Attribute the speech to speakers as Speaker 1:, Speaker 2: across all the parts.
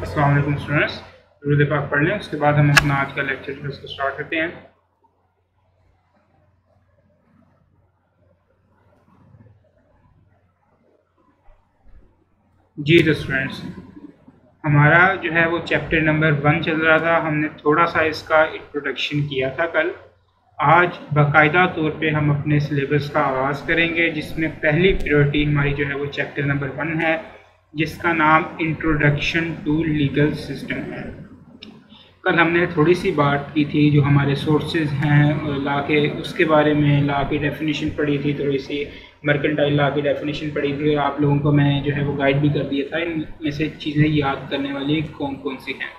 Speaker 1: अस्सलाम वालेकुम स्टूडेंट्स, दुरूद पाक पढ़ लें। उसके बाद हम अपना आज का लेक्चर जो है उसको स्टार्ट करते हैं। जी तो स्टूडेंट्स, हमारा जो है वो चैप्टर नंबर 1 चल रहा था। हमने थोड़ा सा इसका इंट्रोडक्शन किया था कल। आज बाकायदा तौर पे हम अपने सिलेबस का आगाज़ करेंगे, जिसमें पहली प्रायोरिटी हमारी जो है वो चैप्टर नंबर 1 है, जिसका नाम इंट्रोडक्शन टू लीगल सिस्टम है। कल हमने थोड़ी सी बात की थी जो हमारे सोर्सेज हैं ला के, उसके बारे में ला के डेफिनेशन पढ़ी थी, थोड़ी सी मर्केंटाइल ला की डेफिनेशन पढ़ी थी, और आप लोगों को मैं जो है वो गाइड भी कर दिया था इनमें से चीज़ें याद करने वाली कौन कौन सी हैं।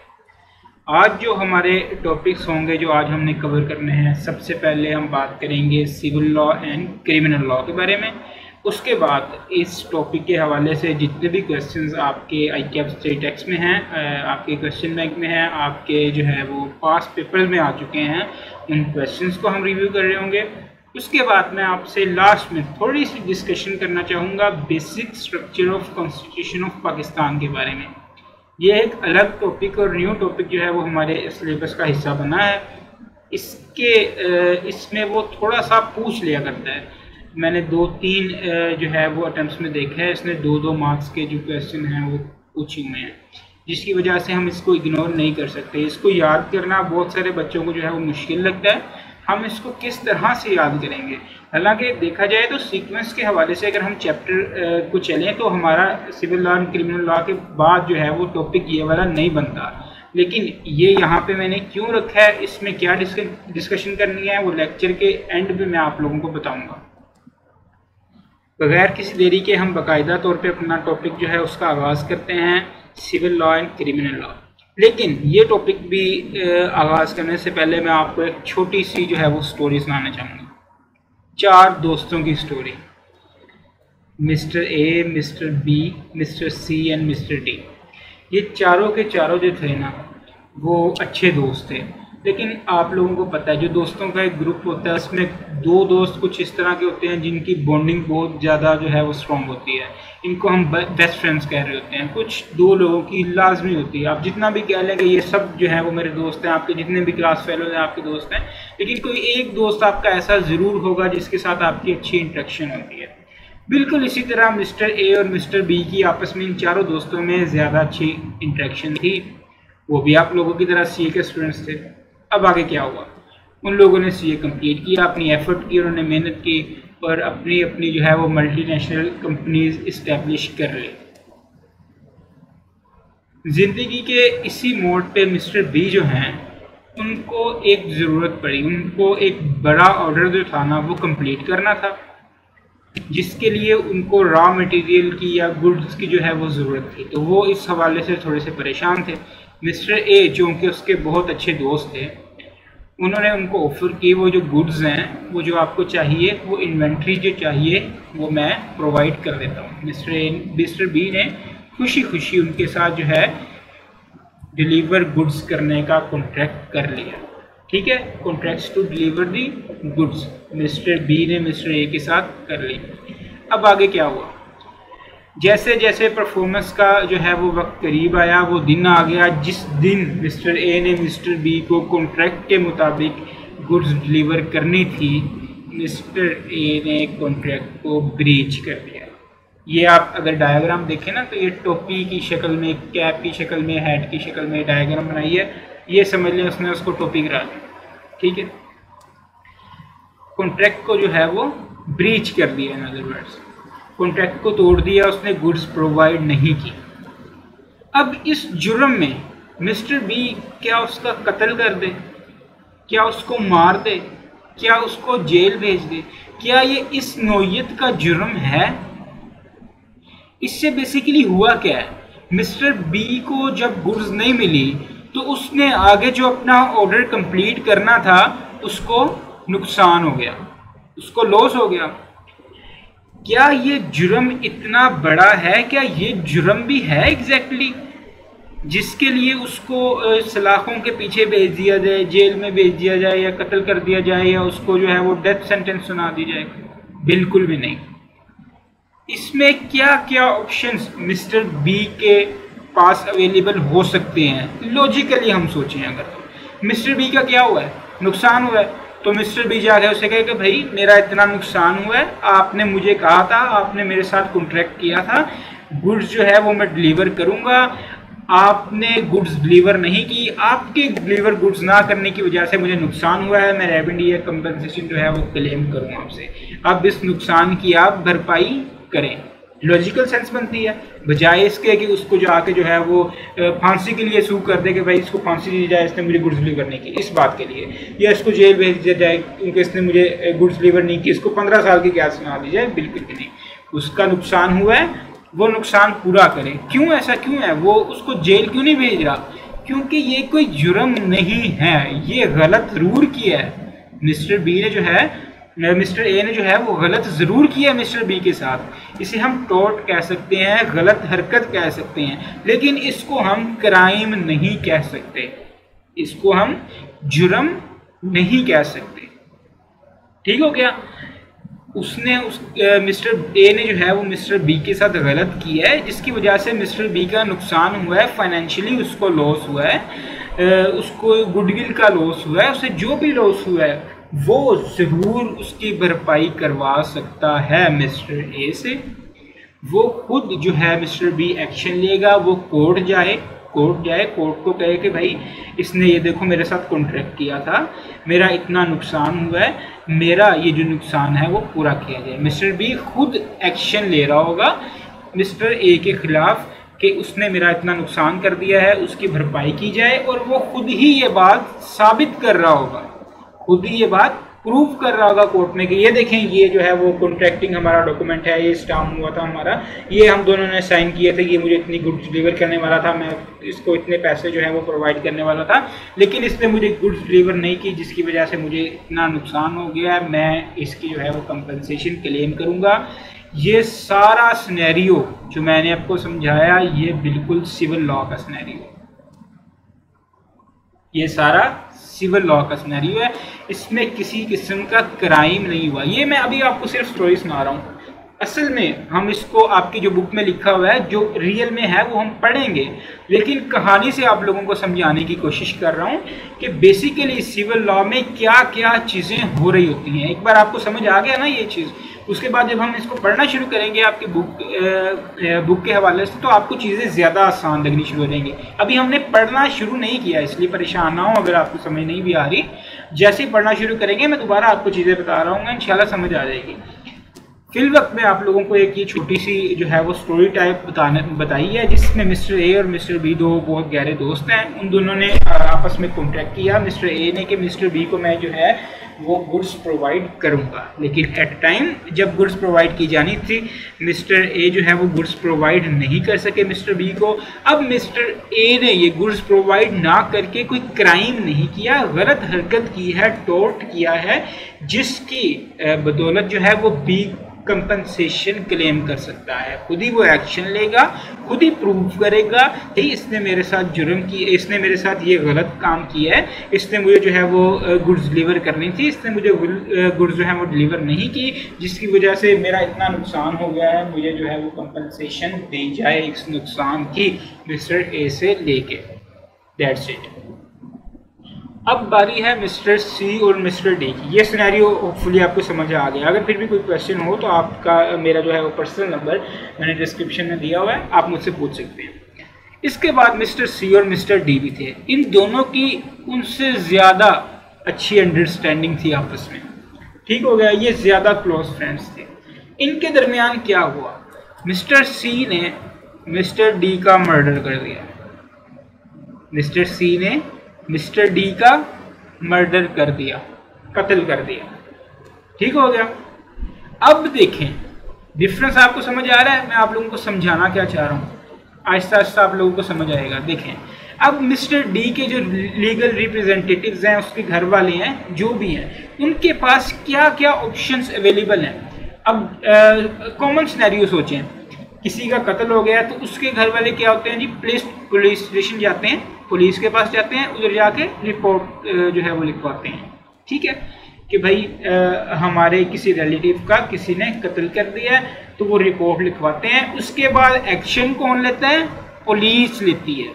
Speaker 1: आज जो हमारे टॉपिक्स होंगे जो आज हमने कवर करने हैं, सबसे पहले हम बात करेंगे civil law and criminal law के बारे में। उसके बाद इस टॉपिक के हवाले से जितने भी क्वेश्चंस आपके ICAP स्टेट टेक्स्ट में हैं, आपके क्वेश्चन बैंक में हैं, आपके जो है वो पास पेपर में आ चुके हैं, उन क्वेश्चंस को हम रिव्यू कर रहे होंगे। उसके बाद मैं आपसे लास्ट में थोड़ी सी डिस्कशन करना चाहूँगा basic structure of constitution of Pakistan के बारे में। ये एक अलग टॉपिक और न्यू टॉपिक जो है वो हमारे सिलेबस का हिस्सा बना है। इसमें वो थोड़ा सा पूछ लिया करता है। मैंने 2-3 जो है वो अटेम्प्ट्स में देखा है, इसने 2-2 मार्क्स के जो क्वेश्चन हैं वो पूछे हुए हैं, जिसकी वजह से हम इसको इग्नोर नहीं कर सकते। इसको याद करना बहुत सारे बच्चों को जो है वो मुश्किल लगता है। हम इसको किस तरह से याद करेंगे? हालांकि देखा जाए तो सीक्वेंस के हवाले से अगर हम चैप्टर को चलें तो हमारा civil law and criminal law के बाद जो है वो टॉपिक ये वाला नहीं बनता, लेकिन ये यहाँ पे मैंने क्यों रखा है, इसमें क्या डिस्कशन करनी है, वो लेक्चर के एंड पे मैं आप लोगों को बताऊँगा। बगैर किसी देरी के हम बाकायदा तौर पे अपना टॉपिक जो है उसका आगाज़ करते हैं, civil law and criminal law. लेकिन ये टॉपिक भी आगाज़ करने से पहले मैं आपको एक छोटी सी जो है वो स्टोरी सुनाना चाहूँगा। 4 दोस्तों की story, mister A, mister B, mister C and mister D. ये चारों के चारों जो थे ना वो अच्छे दोस्त थे, लेकिन आप लोगों को पता है जो दोस्तों का एक ग्रुप होता है उसमें 2 दोस्त कुछ इस तरह के होते हैं जिनकी बॉन्डिंग बहुत ज़्यादा जो है वो स्ट्रॉन्ग होती है। इनको हम बेस्ट फ्रेंड्स कह रहे होते हैं। कुछ 2 लोगों की लाजमी होती है। आप जितना भी कह लें कि ये सब जो है वो मेरे दोस्त हैं, आपके जितने भी क्लास फेलोज हैं आपके दोस्त हैं, लेकिन कोई एक दोस्त आपका ऐसा ज़रूर होगा जिसके साथ आपकी अच्छी इंटरेक्शन होती है। बिल्कुल इसी तरह मिस्टर ए और मिस्टर बी की आपस में इन चारों दोस्तों में ज़्यादा अच्छी इंटरेक्शन थी। वो भी आप लोगों की तरह CA के स्टूडेंट्स थे। अब आगे क्या हुआ? उन लोगों ने CA कंप्लीट किया, अपनी एफर्ट की, उन्होंने मेहनत की और अपनी अपनी जो है वो मल्टीनेशनल कंपनीज इस्टेब्लिश कर ली। ज़िंदगी के इसी मोड़ पे मिस्टर बी जो हैं उनको एक ज़रूरत पड़ी। उनको एक बड़ा ऑर्डर जो था ना वो कंप्लीट करना था, जिसके लिए उनको रॉ मटेरियल की या गुड्स की जो है वो ज़रूरत थी। तो वो इस हवाले से थोड़े से परेशान थे। मिस्टर ए जो कि उसके बहुत अच्छे दोस्त थे, उन्होंने उनको ऑफ़र की वो जो गुड्स हैं, वो जो आपको चाहिए, वो इन्वेंट्री जो चाहिए वो मैं प्रोवाइड कर देता हूँ। मिस्टर बी ने खुशी खुशी उनके साथ जो है डिलीवर गुड्स करने का कॉन्ट्रैक्ट कर लिया। ठीक है, contracts to deliver the goods mister B ने मिस्टर ए के साथ कर ली। अब आगे क्या हुआ? जैसे जैसे परफॉर्मेंस का जो है वो वक्त करीब आया, वो दिन आ गया जिस दिन मिस्टर ए ने मिस्टर बी को कॉन्ट्रैक्ट के मुताबिक गुड्स डिलीवर करनी थी, मिस्टर ए ने कॉन्ट्रैक्ट को ब्रीच कर दिया। ये आप अगर डायग्राम देखें ना तो ये टोपी की शक्ल में, कैप की शक्ल में, हैट की शक्ल में डायग्राम बनाई है। ये समझ लें उसने उसको टोपी करा दी। ठीक है, कॉन्ट्रैक्ट को जो है वो ब्रीच कर दिया। इन अदर वर्ड्स कॉन्ट्रैक्ट को तोड़ दिया, उसने गुड्स प्रोवाइड नहीं की। अब इस जुर्म में मिस्टर बी क्या उसका कत्ल कर दे, क्या उसको मार दे, क्या उसको जेल भेज दे? क्या ये इस नौयत का जुर्म है? इससे बेसिकली हुआ क्या है? मिस्टर बी को जब गुड्स नहीं मिली तो उसने आगे जो अपना ऑर्डर कंप्लीट करना था उसको नुकसान हो गया, उसको लॉस हो गया। क्या ये जुर्म इतना बड़ा है? क्या ये जुर्म भी है एग्जैक्टली जिसके लिए उसको सलाखों के पीछे भेज दिया जाए, जेल में भेज दिया जाए, या कत्ल कर दिया जाए, या उसको जो है वो डेथ सेंटेंस सुना दी जाए? बिल्कुल भी नहीं। इसमें क्या क्या ऑप्शंस मिस्टर बी के पास अवेलेबल हो सकते हैं। लॉजिकली हम सोचें अगर तो मिस्टर बी का क्या हुआ है, नुकसान हुआ है, तो मिस्टर बी जाके उसे कहे कि भाई मेरा इतना नुकसान हुआ है, आपने मुझे कहा था, आपने मेरे साथ कॉन्ट्रैक्ट किया था, गुड्स जो है वो मैं डिलीवर करूंगा, आपने गुड्स डिलीवर नहीं की, आपके डिलीवर गुड्स ना करने की वजह से मुझे नुकसान हुआ है, मैं रेवेन्यू या कंपनसेशन जो है वो क्लेम करूँ आपसे, अब इस नुकसान की आप भरपाई करें। लॉजिकल सेंस बनती है, बजाय इसके कि उसको जाके जो है वो फांसी के लिए सू कर दे कि भाई इसको फांसी दी जाए, इसने मुझे गुड्स डिलीवर नहीं की इस बात के लिए, या इसको जेल भेज दिया जाए क्योंकि इसने मुझे गुड्स डिलीवर नहीं की, इसको 15 साल की कैद सुना दी जाए। बिल्कुल भी नहीं, उसका नुकसान हुआ है, वो नुकसान पूरा करे। क्यों, ऐसा क्यों है, वो उसको जेल क्यों नहीं भेज रहा, क्योंकि ये कोई जुर्म नहीं है, ये गलत जरूर किया है मिस्टर बी ने जो है, मिस्टर ए ने जो है वो गलत ज़रूर किया मिस्टर बी के साथ। इसे हम टॉर्ट कह सकते हैं, गलत हरकत कह सकते हैं, लेकिन इसको हम क्राइम नहीं कह सकते, इसको हम जुर्म नहीं कह सकते। ठीक हो गया, उसने मिस्टर ए ने जो है वो मिस्टर बी के साथ गलत किया है, जिसकी वजह से मिस्टर बी का नुकसान हुआ है, फाइनेंशियली उसको लॉस हुआ है, उसको गुडविल का लॉस हुआ है, उसे जो भी लॉस हुआ है वो ज़रूर उसकी भरपाई करवा सकता है मिस्टर ए से। वो खुद जो है मिस्टर बी एक्शन लेगा, वो कोर्ट जाए, कोर्ट को कहे कि भाई इसने ये देखो मेरे साथ कॉन्ट्रैक्ट किया था, मेरा इतना नुकसान हुआ है, मेरा ये जो नुकसान है वो पूरा किया जाए। मिस्टर बी खुद एक्शन ले रहा होगा मिस्टर ए के खिलाफ कि उसने मेरा इतना नुकसान कर दिया है, उसकी भरपाई की जाए, और वो खुद ही ये बात साबित कर रहा होगा, खुद ही ये बात प्रूव कर रहा होगा कोर्ट में कि ये देखें ये जो है वो कॉन्ट्रैक्टिंग हमारा डॉक्यूमेंट है, ये स्टाम्प हुआ था हमारा, ये हम दोनों ने साइन किए थे, ये मुझे इतनी गुड्स डिलीवर करने वाला था, मैं इसको इतने पैसे जो है वो प्रोवाइड करने वाला था, लेकिन इसने मुझे गुड्स डिलीवर नहीं की, जिसकी वजह से मुझे इतना नुकसान हो गया है, मैं इसकी जो है वो कंपनसेशन क्लेम करूँगा। ये सारा सिनेरियो जो मैंने आपको समझाया ये बिल्कुल सिविल लॉ का सिनेरियो, ये सारा सिविल लॉ का सिनेरियो है, इसमें किसी किस्म का क्राइम नहीं हुआ। ये मैं अभी आपको सिर्फ स्टोरी सुना रहा हूँ, असल में हम इसको आपकी जो बुक में लिखा हुआ है जो रियल में है वो हम पढ़ेंगे, लेकिन कहानी से आप लोगों को समझाने की कोशिश कर रहा हूँ कि बेसिकली सिविल लॉ में क्या क्या चीज़ें हो रही होती हैं। एक बार आपको समझ आ गया ना ये चीज़, उसके बाद जब हम इसको पढ़ना शुरू करेंगे आपकी बुक के हवाले से, तो आपको चीज़ें ज़्यादा आसान लगनी शुरू हो जाएंगी। अभी हमने पढ़ना शुरू नहीं किया, इसलिए परेशान ना हो अगर आपको समझ नहीं भी आ रही। जैसे ही पढ़ना शुरू करेंगे मैं दोबारा आपको चीज़ें बता रहा हूँ, इंशाल्लाह समझ आ जाएगी। फिल वक्त में आप लोगों को एक ये छोटी सी जो है वो स्टोरी टाइप बताई है, जिसमें मिस्टर ए और मिस्टर बी दो बहुत गहरे दोस्त हैं। उन दोनों ने आपस में कॉन्ट्रैक्ट किया मिस्टर ए ने कि मिस्टर बी को मैं जो है वो गुड्स प्रोवाइड करूंगा, लेकिन एट टाइम जब गुड्स प्रोवाइड की जानी थी मिस्टर ए जो है वो गुड्स प्रोवाइड नहीं कर सके मिस्टर बी को। अब मिस्टर ए ने ये गुड्स प्रोवाइड ना करके कोई क्राइम नहीं किया, गलत हरकत की है, टॉर्ट किया है, जिसकी बदौलत जो है वो बी कंपनसेशन क्लेम कर सकता है। खुद ही वो एक्शन लेगा, खुद ही प्रूव करेगा कि इसने मेरे साथ जुर्म किया, इसने मेरे साथ ये गलत काम किया है, इसने मुझे जो है वो गुड्स डिलीवर करनी थी, इसने मुझे गुड्स जो है वो डिलीवर नहीं की, जिसकी वजह से मेरा इतना नुकसान हो गया है, मुझे जो है वो कंपनसेशन दी जाए इस नुकसान की मिस्टर ए से लेके। That's it. अब बारी है मिस्टर सी और मिस्टर डी की। ये सिनेरियो होपफुली आपको समझ आ गया। अगर फिर भी कोई क्वेश्चन हो तो आपका मेरा जो है वो पर्सनल नंबर मैंने डिस्क्रिप्शन में दिया हुआ है, आप मुझसे पूछ सकते हैं। इसके बाद मिस्टर सी और मिस्टर डी भी थे। इन दोनों की उनसे ज़्यादा अच्छी अंडरस्टैंडिंग थी आपस में, ठीक हो गया, ये ज़्यादा क्लोज फ्रेंड्स थे। इनके दरमियान क्या हुआ, मिस्टर सी ने मिस्टर डी का मर्डर कर दिया। मिस्टर सी ने मिस्टर डी का मर्डर कर दिया, कत्ल कर दिया, ठीक हो गया। अब देखें डिफरेंस आपको समझ आ रहा है, मैं आप लोगों को समझाना क्या चाह रहा हूँ, आहिस्ता आहिस्ता आप लोगों को समझ आएगा। देखें अब मिस्टर डी के जो लीगल रिप्रेजेंटेटिव्स हैं, उसके घर वाले हैं, जो भी हैं, उनके पास क्या क्या ऑप्शंस अवेलेबल हैं। अब कॉमन सिनेरियो सोचें, किसी का कत्ल हो गया तो उसके घर वाले क्या होते हैं जी, पुलिस स्टेशन जाते हैं, पुलिस के पास जाते हैं, उधर जाके रिपोर्ट जो है वो लिखवाते हैं, ठीक है, कि भाई हमारे किसी रिलेटिव का किसी ने कत्ल कर दिया है, तो वो रिपोर्ट लिखवाते हैं। उसके बाद एक्शन कौन लेता है, पुलिस लेती है,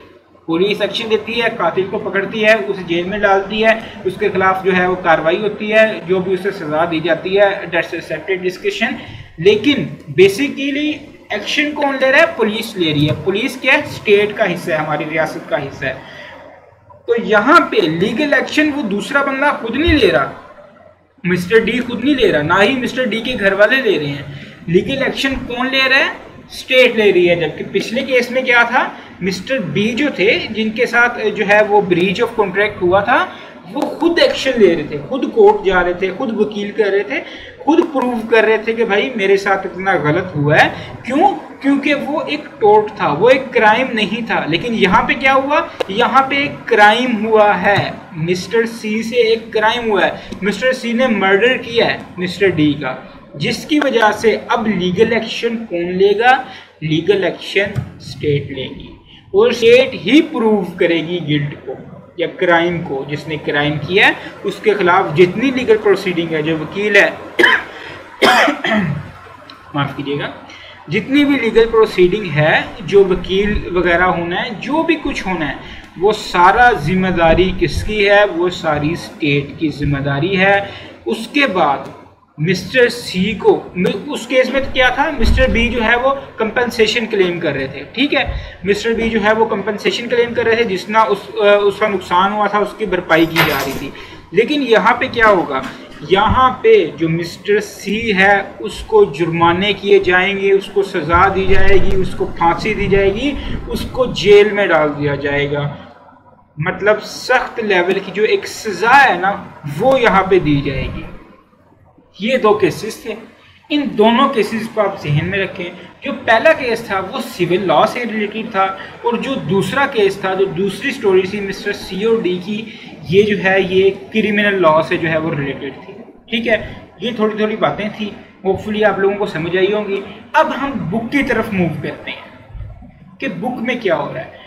Speaker 1: पुलिस एक्शन लेती है, कातिल को पकड़ती है, उसे जेल में डालती है, उसके खिलाफ जो है वो कार्रवाई होती है, जो भी उसे सजा दी जाती है, दैट्स अ सेपरेट डिस्कशन। लेकिन बेसिकली एक्शन कौन ले रहा है? पुलिस ले रही है। पुलिस क्या है? स्टेट का हिस्सा है, हमारी रियासत का हिस्सा है। तो यहाँ पे लीगल एक्शन वो दूसरा बंदा खुद नहीं ले रहा, मिस्टर डी खुद नहीं ले रहा, ना ही मिस्टर डी के घर वाले ले रहे हैं। लीगल एक्शन कौन ले रहा है? स्टेट ले रही है। जबकि पिछले केस में क्या था, मिस्टर बी जो थे, जिनके साथ जो है वो ब्रीच ऑफ कॉन्ट्रैक्ट हुआ था, वो खुद एक्शन ले रहे थे, खुद कोर्ट जा रहे थे, खुद वकील कर रहे थे, खुद प्रूव कर रहे थे कि भाई मेरे साथ इतना गलत हुआ है। क्यों? क्योंकि वो एक टोर्ट था, वो एक क्राइम नहीं था। लेकिन यहाँ पे क्या हुआ? यहाँ पे एक क्राइम हुआ है, मिस्टर सी से एक क्राइम हुआ है। मिस्टर सी ने मर्डर किया है मिस्टर डी का, जिसकी वजह से अब लीगल एक्शन कौन लेगा? लीगल एक्शन स्टेट लेगी, और स्टेट ही प्रूव करेगी गिल्ट को या क्राइम को। जिसने क्राइम किया है उसके खिलाफ जितनी लीगल प्रोसीडिंग है, जो वकील है माफ कीजिएगा, जितनी भी लीगल प्रोसीडिंग है, जो वकील वगैरह होना है, जो भी कुछ होना है, वो सारा जिम्मेदारी किसकी है? वो सारी स्टेट की जिम्मेदारी है। उसके बाद मिस्टर सी को, उस केस में तो क्या था, मिस्टर बी जो है वो कंपनसेशन क्लेम कर रहे थे, ठीक है, मिस्टर बी जो है वो कंपनसेशन क्लेम कर रहे थे, जितना उसका नुकसान हुआ था उसकी भरपाई की जा रही थी। लेकिन यहाँ पे क्या होगा? यहाँ पे जो मिस्टर सी है उसको जुर्माने किए जाएंगे, उसको सजा दी जाएगी, उसको फांसी दी जाएगी, उसको जेल में डाल दिया जाएगा। मतलब सख्त लेवल की जो एक सजा है ना, वो यहाँ पे दी जाएगी। ये दो केसेस थे, इन दोनों केसेस को आप जहन में रखें। जो पहला केस था वो सिविल लॉ से रिलेटेड था, और जो दूसरा केस था, जो दूसरी स्टोरी थी मिस्टर सी और डी की, ये जो है ये क्रिमिनल लॉ से जो है वो रिलेटेड थी, ठीक है। ये थोड़ी थोड़ी बातें थी, होपफुली आप लोगों को समझ आई होंगी। अब हम बुक की तरफ मूव करते हैं कि बुक में क्या हो रहा है।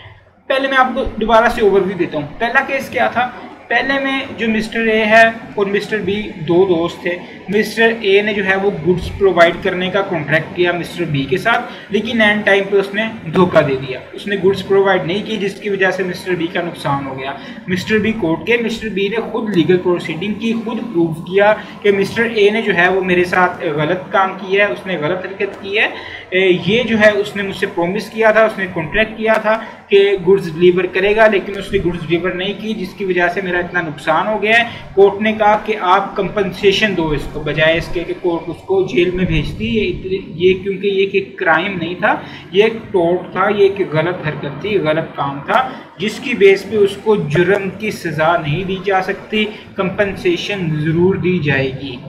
Speaker 1: पहले मैं आपको दोबारा से ओवरव्यू देता हूँ। पहला केस क्या था? पहले में जो मिस्टर ए है और मिस्टर बी दो दोस्त थे। मिस्टर ए ने जो है वो गुड्स प्रोवाइड करने का कॉन्ट्रैक्ट किया मिस्टर बी के साथ, लेकिन एंड टाइम पे उसने धोखा दे दिया, उसने गुड्स प्रोवाइड नहीं की, जिसकी वजह से मिस्टर बी का नुकसान हो गया। मिस्टर बी कोर्ट के, मिस्टर बी ने खुद लीगल प्रोसीडिंग की, खुद प्रूव किया कि मिस्टर ए ने जो है वो मेरे साथ गलत काम किया है, उसने गलत हरकत की है। ये जो है उसने मुझसे प्रॉमिस किया था, उसने कॉन्ट्रैक्ट किया था कि गुड्स डिलीवर करेगा, लेकिन उसने गुड्स डिलीवर नहीं की, जिसकी वजह से मेरा इतना नुकसान हो गया है। कोर्ट ने कहा कि आप कंपनसेशन दो इसको, बजाय इसके कि कोर्ट उसको जेल में भेजती। ये क्योंकि ये एक क्राइम नहीं था, ये एक टोर्ट था, ये एक गलत हरकत थी, गलत काम था, जिसकी बेस पे उसको जुर्म की सज़ा नहीं दी जा सकती, कंपनसेशन ज़रूर दी जाएगी।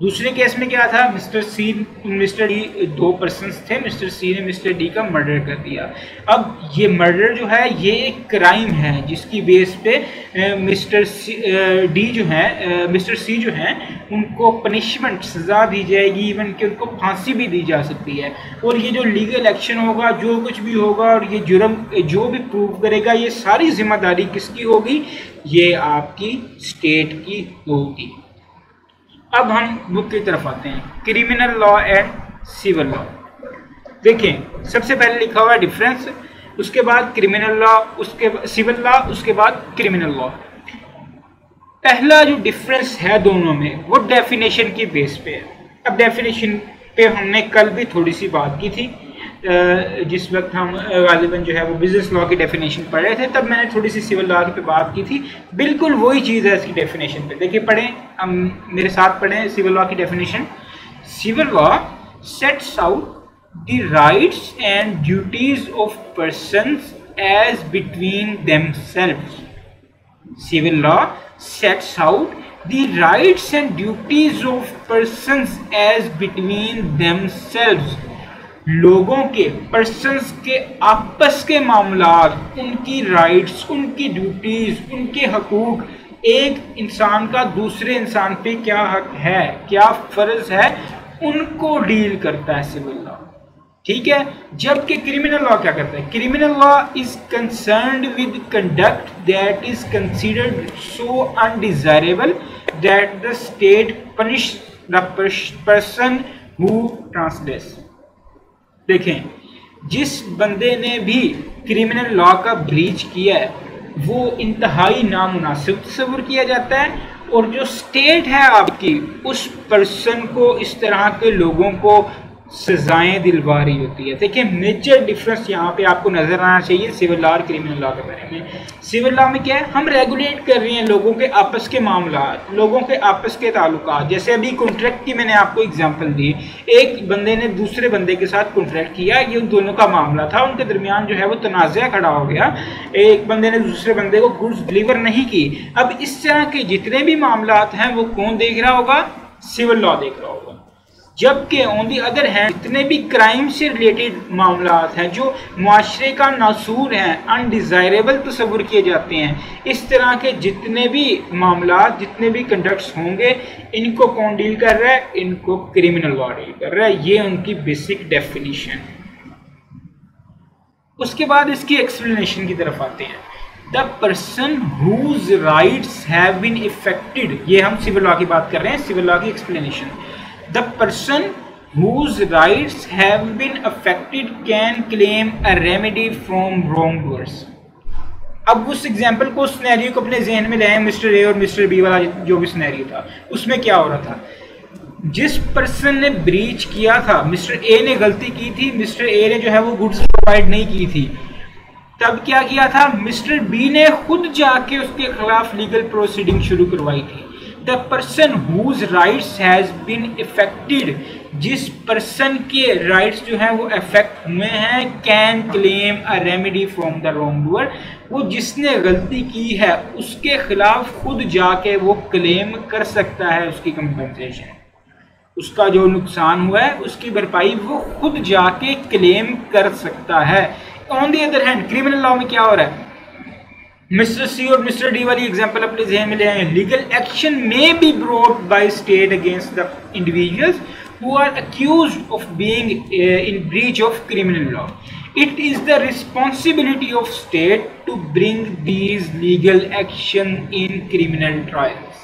Speaker 1: दूसरे केस में क्या था? मिस्टर सी मिस्टर डी दो पर्सन्स थे, मिस्टर सी ने मिस्टर डी का मर्डर कर दिया। अब ये मर्डर जो है ये एक क्राइम है, जिसकी बेस पे मिस्टर डी जो है, मिस्टर सी जो है, उनको पनिशमेंट सज़ा दी जाएगी, इवन कि उनको फांसी भी दी जा सकती है। और ये जो लीगल एक्शन होगा, जो कुछ भी होगा, और ये जुर्म जो भी प्रूव करेगा, ये सारी जिम्मेदारी किसकी होगी? ये आपकी स्टेट की होगी। अब हम बुक की तरफ आते हैं, criminal law and civil law. देखें, सबसे पहले लिखा हुआ है डिफरेंस, उसके बाद क्रिमिनल लॉ, उसके सिविल लॉ, उसके बाद क्रिमिनल लॉ। पहला जो डिफरेंस है दोनों में, वो डेफिनेशन की बेस पे है। अब डेफिनेशन पे हमने कल भी थोड़ी सी बात की थी, जिस वक्त हम गालिबन जो है वो बिजनेस लॉ की डेफिनेशन पढ़ रहे थे, तब मैंने थोड़ी सी सिविल लॉ पे बात की थी। बिल्कुल वही चीज़ है इसकी डेफिनेशन पे। देखिए, पढ़ें, हम मेरे साथ पढ़ें सिविल लॉ की definition. Civil law sets out the rights and duties of persons as between themselves. Civil law sets out the rights and duties of persons as between themselves. लोगों के, पर्सन्स के आपस के मामलात, उनकी राइट्स, उनकी duties, उनके हकूक, एक इंसान का दूसरे इंसान पे क्या हक है, क्या फर्ज है, उनको डील करता है सिविल लॉ, ठीक है। जबकि क्रिमिनल लॉ क्या करता है? Criminal law is concerned with conduct that is considered so undesirable that the state punish the person who transgress. देखें, जिस बंदे ने भी क्रिमिनल लॉ का ब्रीच किया है वो इंतहाई नामुनासिब तस्वुर किया जाता है, और जो स्टेट है आपकी उस पर्सन को, इस तरह के लोगों को सजाएं दिलवा रही होती है। देखिए मेजर डिफरेंस यहाँ पे आपको नजर आना चाहिए सिविल लॉ और क्रिमिनल लॉ के बारे में। सिविल लॉ में क्या है, हम रेगुलेट कर रहे हैं लोगों के आपस के मामला, लोगों के आपस के ताल्लुकात। जैसे अभी कॉन्ट्रैक्ट की मैंने आपको एग्जांपल दी, एक बंदे ने दूसरे बंदे के साथ कॉन्ट्रैक्ट किया, ये उन दोनों का मामला था, उनके दरमियान जो है वो तनाज़ा खड़ा हो गया, एक बंदे ने दूसरे बंदे को गुड्स डिलीवर नहीं की। अब इस तरह के जितने भी मामला हैं वो कौन देख रहा होगा, सिविल लॉ देख रहा होगा। जबकि ऑन दी अदर हैंड जितने भी क्राइम से रिलेटेड मामला हैं जो माशरे का नासूर हैं, अनडिज़ायरेबल तस्वुर किए जाते हैं, इस तरह के जितने भी मामला, जितने भी कंडक्ट्स होंगे, इनको कौन डील कर रहा है, इनको क्रिमिनल लॉ डील कर रहा है। ये उनकी बेसिक डेफिनेशन। उसके बाद इसकी एक्सप्लेनेशन की तरफ आते हैं। The person whose rights have been affected, ये हम सिविल लॉ की बात कर रहे हैं, सिविल लॉ की explanation. The person whose rights have been affected can claim a remedy from wrongdoers। अब उस एग्जाम्पल को, सिनेरियो को अपने जहन में ले आए, मिस्टर ए और मिस्टर बी वाला जो भी सिनेरियो था, उसमें क्या हो रहा था, जिस पर्सन ने ब्रीच किया था, मिस्टर ए ने गलती की थी, मिस्टर ए ने जो है वो गुड्स प्रोवाइड नहीं की थी, तब क्या किया था, मिस्टर बी ने खुद जाके उसके खिलाफ लीगल प्रोसीडिंग शुरू करवाई थी। The person whose rights has been affected, जिस पर्सन के राइट्स जो हैं वो अफेक्ट हुए हैं, can claim a remedy from the wrong doer, वो जिसने गलती की है उसके खिलाफ खुद जाके वो क्लेम कर सकता है उसकी कंपनसेशन, उसका जो नुकसान हुआ है उसकी भरपाई वो खुद जाके क्लेम कर सकता है। On the other hand criminal law में क्या हो रहा है, मिस्टर सी और मिस्टर डी वाली एग्जांपल अपने ज़हन में ले आए। Legal action may be brought by state against the individuals who are accused of being in breach of criminal law. It is the responsibility of state to bring these legal action in criminal trials.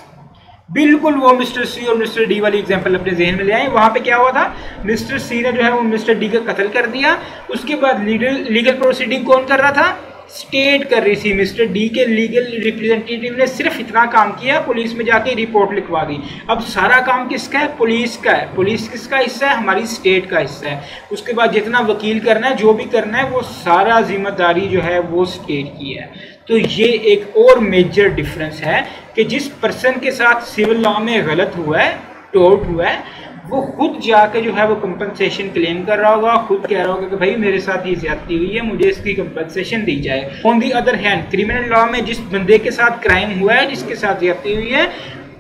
Speaker 1: बिल्कुल वो mister सी और mister D वाली example अपने जहन में ले आए। वहां पे क्या हुआ था, मिस्टर सी ने जो है वो मिस्टर डी का कत्ल कर दिया, उसके बाद लीगल प्रोसीडिंग कौन कर रहा था, स्टेट कर रही थी। मिस्टर डी के लीगल रिप्रेजेंटेटिव ने सिर्फ इतना काम किया, पुलिस में जाके रिपोर्ट लिखवा दी। अब सारा काम किसका है, पुलिस का है। पुलिस किसका हिस्सा है, हमारी स्टेट का हिस्सा है। उसके बाद जितना वकील करना है, जो भी करना है, वो सारा जिम्मेदारी जो है वो स्टेट की है। तो ये एक और मेजर डिफरेंस है कि जिस पर्सन के साथ सिविल लॉ में गलत हुआ है, टोर्ट हुआ है, वो खुद जाके जो है वो कंपनसेशन क्लेम कर रहा होगा, खुद कह रहा होगा कि भाई मेरे साथ ये ज्यादती हुई है, मुझे इसकी कंपनसेशन दी जाए। On the other hand criminal law में जिस बंदे के साथ क्राइम हुआ है, जिसके साथ ज्यादती हुई है,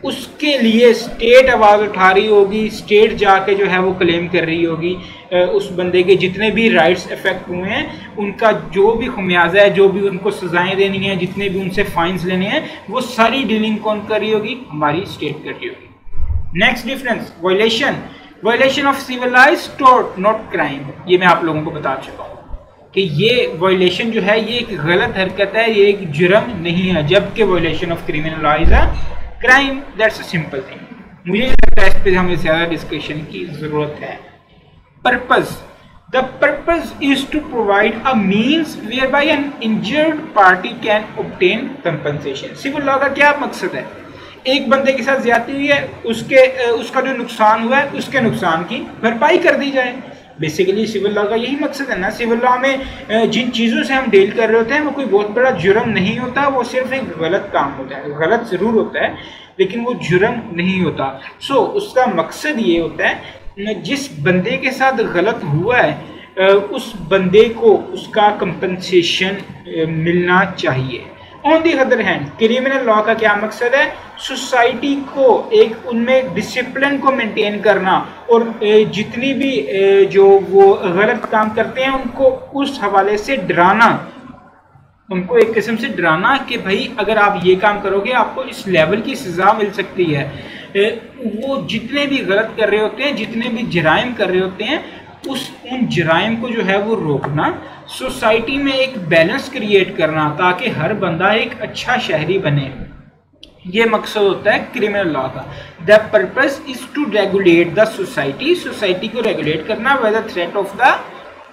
Speaker 1: उसके लिए स्टेट आवाज़ उठा रही होगी, स्टेट जाके जो है वो क्लेम कर रही होगी। उस बंदे के जितने भी राइट्स अफेक्ट हुए हैं, उनका जो भी खमियाजा है, जो भी उनको सजाएं देनी है, जितने भी उनसे फाइन्स लेने हैं, वो सारी डीलिंग कौन कर रही होगी, हमारी स्टेट कर रही होगी। Next difference, violation of civilised tort not crime. ये मैं आप लोगों को बता चुका हूँ कि ये वायलेशन जो है ये एक गलत हरकत है, ये एक जुर्म नहीं है, जबकि violation of criminal law is a crime. That's a simple thing. मुझे लगता है इस पर हमें ज़्यादा डिस्कशन की ज़रूरत है। Purpose, the purpose is to provide a means whereby an injured party can obtain compensation. Civil law का क्या मकसद है, एक बंदे के साथ ज्यादती हुई है, उसका जो नुकसान हुआ है उसके नुकसान की भरपाई कर दी जाए। बेसिकली सिविल लॉ का यही मकसद है ना। सिविल लॉ में जिन चीज़ों से हम डील कर रहे होते हैं वो कोई बहुत बड़ा जुर्म नहीं होता, वो सिर्फ एक गलत काम होता है। गलत ज़रूर होता है लेकिन वो जुर्म नहीं होता। सो उसका मकसद ये होता है जिस बंदे के साथ गलत हुआ है उस बंदे को उसका कंपनसेशन मिलना चाहिए। On the other hand criminal law का क्या मकसद है, सोसाइटी को एक उनमें डिसिप्लिन को मेंटेन करना और जितनी भी जो वो गलत काम करते हैं उनको उस हवाले से डराना, उनको एक किस्म से डराना कि भाई अगर आप ये काम करोगे आपको इस लेवल की सज़ा मिल सकती है। वो जितने भी गलत कर रहे होते हैं, जितने भी जराइम कर रहे होते हैं, उन जराइम को जो है वो रोकना, सोसाइटी में एक बैलेंस क्रिएट करना ताकि हर बंदा एक अच्छा शहरी बने, ये मकसद होता है क्रिमिनल लॉ का। The purpose is to regulate the society, society को रेगुलेट करना by the threat of the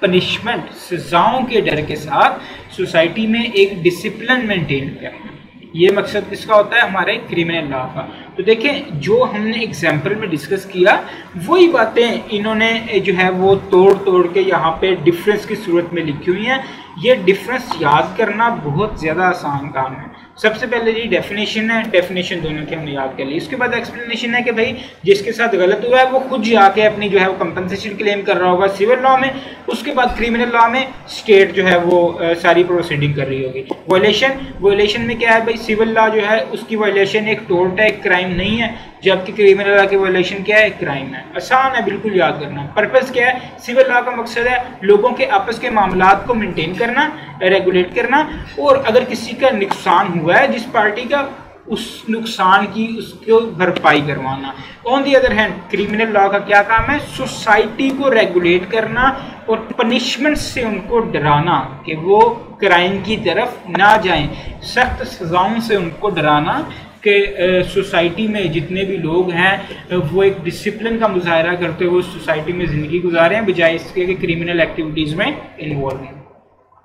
Speaker 1: punishment सजाओं के डर के साथ सोसाइटी में एक डिसिप्लिन मेंटेन करना, ये मकसद किसका होता है? हमारे क्रिमिनल लॉ का। तो देखें जो हमने एग्जाम्पल में डिस्कस किया वही बातें इन्होंने जो है वो तोड़ के यहाँ पे डिफरेंस की सूरत में लिखी हुई हैं। ये डिफरेंस याद करना बहुत ज़्यादा आसान काम है। सबसे पहले जी डेफिनेशन है, डेफिनेशन दोनों की हमने याद कर ली। इसके बाद एक्सप्लेनेशन है कि भाई जिसके साथ गलत हुआ है वो खुद जाके अपनी जो है वो कंपनसेशन क्लेम कर रहा होगा सिविल लॉ में। उसके बाद क्रिमिनल लॉ में स्टेट जो है वो सारी प्रोसीडिंग कर रही होगी। वायलेशन में क्या है भाई? सिविल लॉ जो है उसकी वायलेशन एक टोर्ट है, एक क्राइम नहीं है, जबकि क्रिमिनल लॉ की वायलेशन क्या है? क्राइम है। आसान है बिल्कुल याद करना। पर्पस क्या है? सिविल लॉ का मकसद है लोगों के आपस के मामलात को मेंटेन करना, रेगुलेट करना, और अगर किसी का नुकसान हुआ है जिस पार्टी का, उस नुकसान की उसको भरपाई करवाना। On the other hand criminal law का क्या काम है? सोसाइटी को रेगुलेट करना और पनिशमेंट से उनको डराना कि वो क्राइम की तरफ ना जाएं, सख्त सजाओं से उनको डराना कि सोसाइटी में जितने भी लोग हैं वो एक डिसिप्लिन का मुजाहरा करते हुए सोसाइटी में ज़िंदगी गुजारें, बजाय इसके कि क्रिमिनल एक्टिविटीज़ में इन्वॉल्व हैं।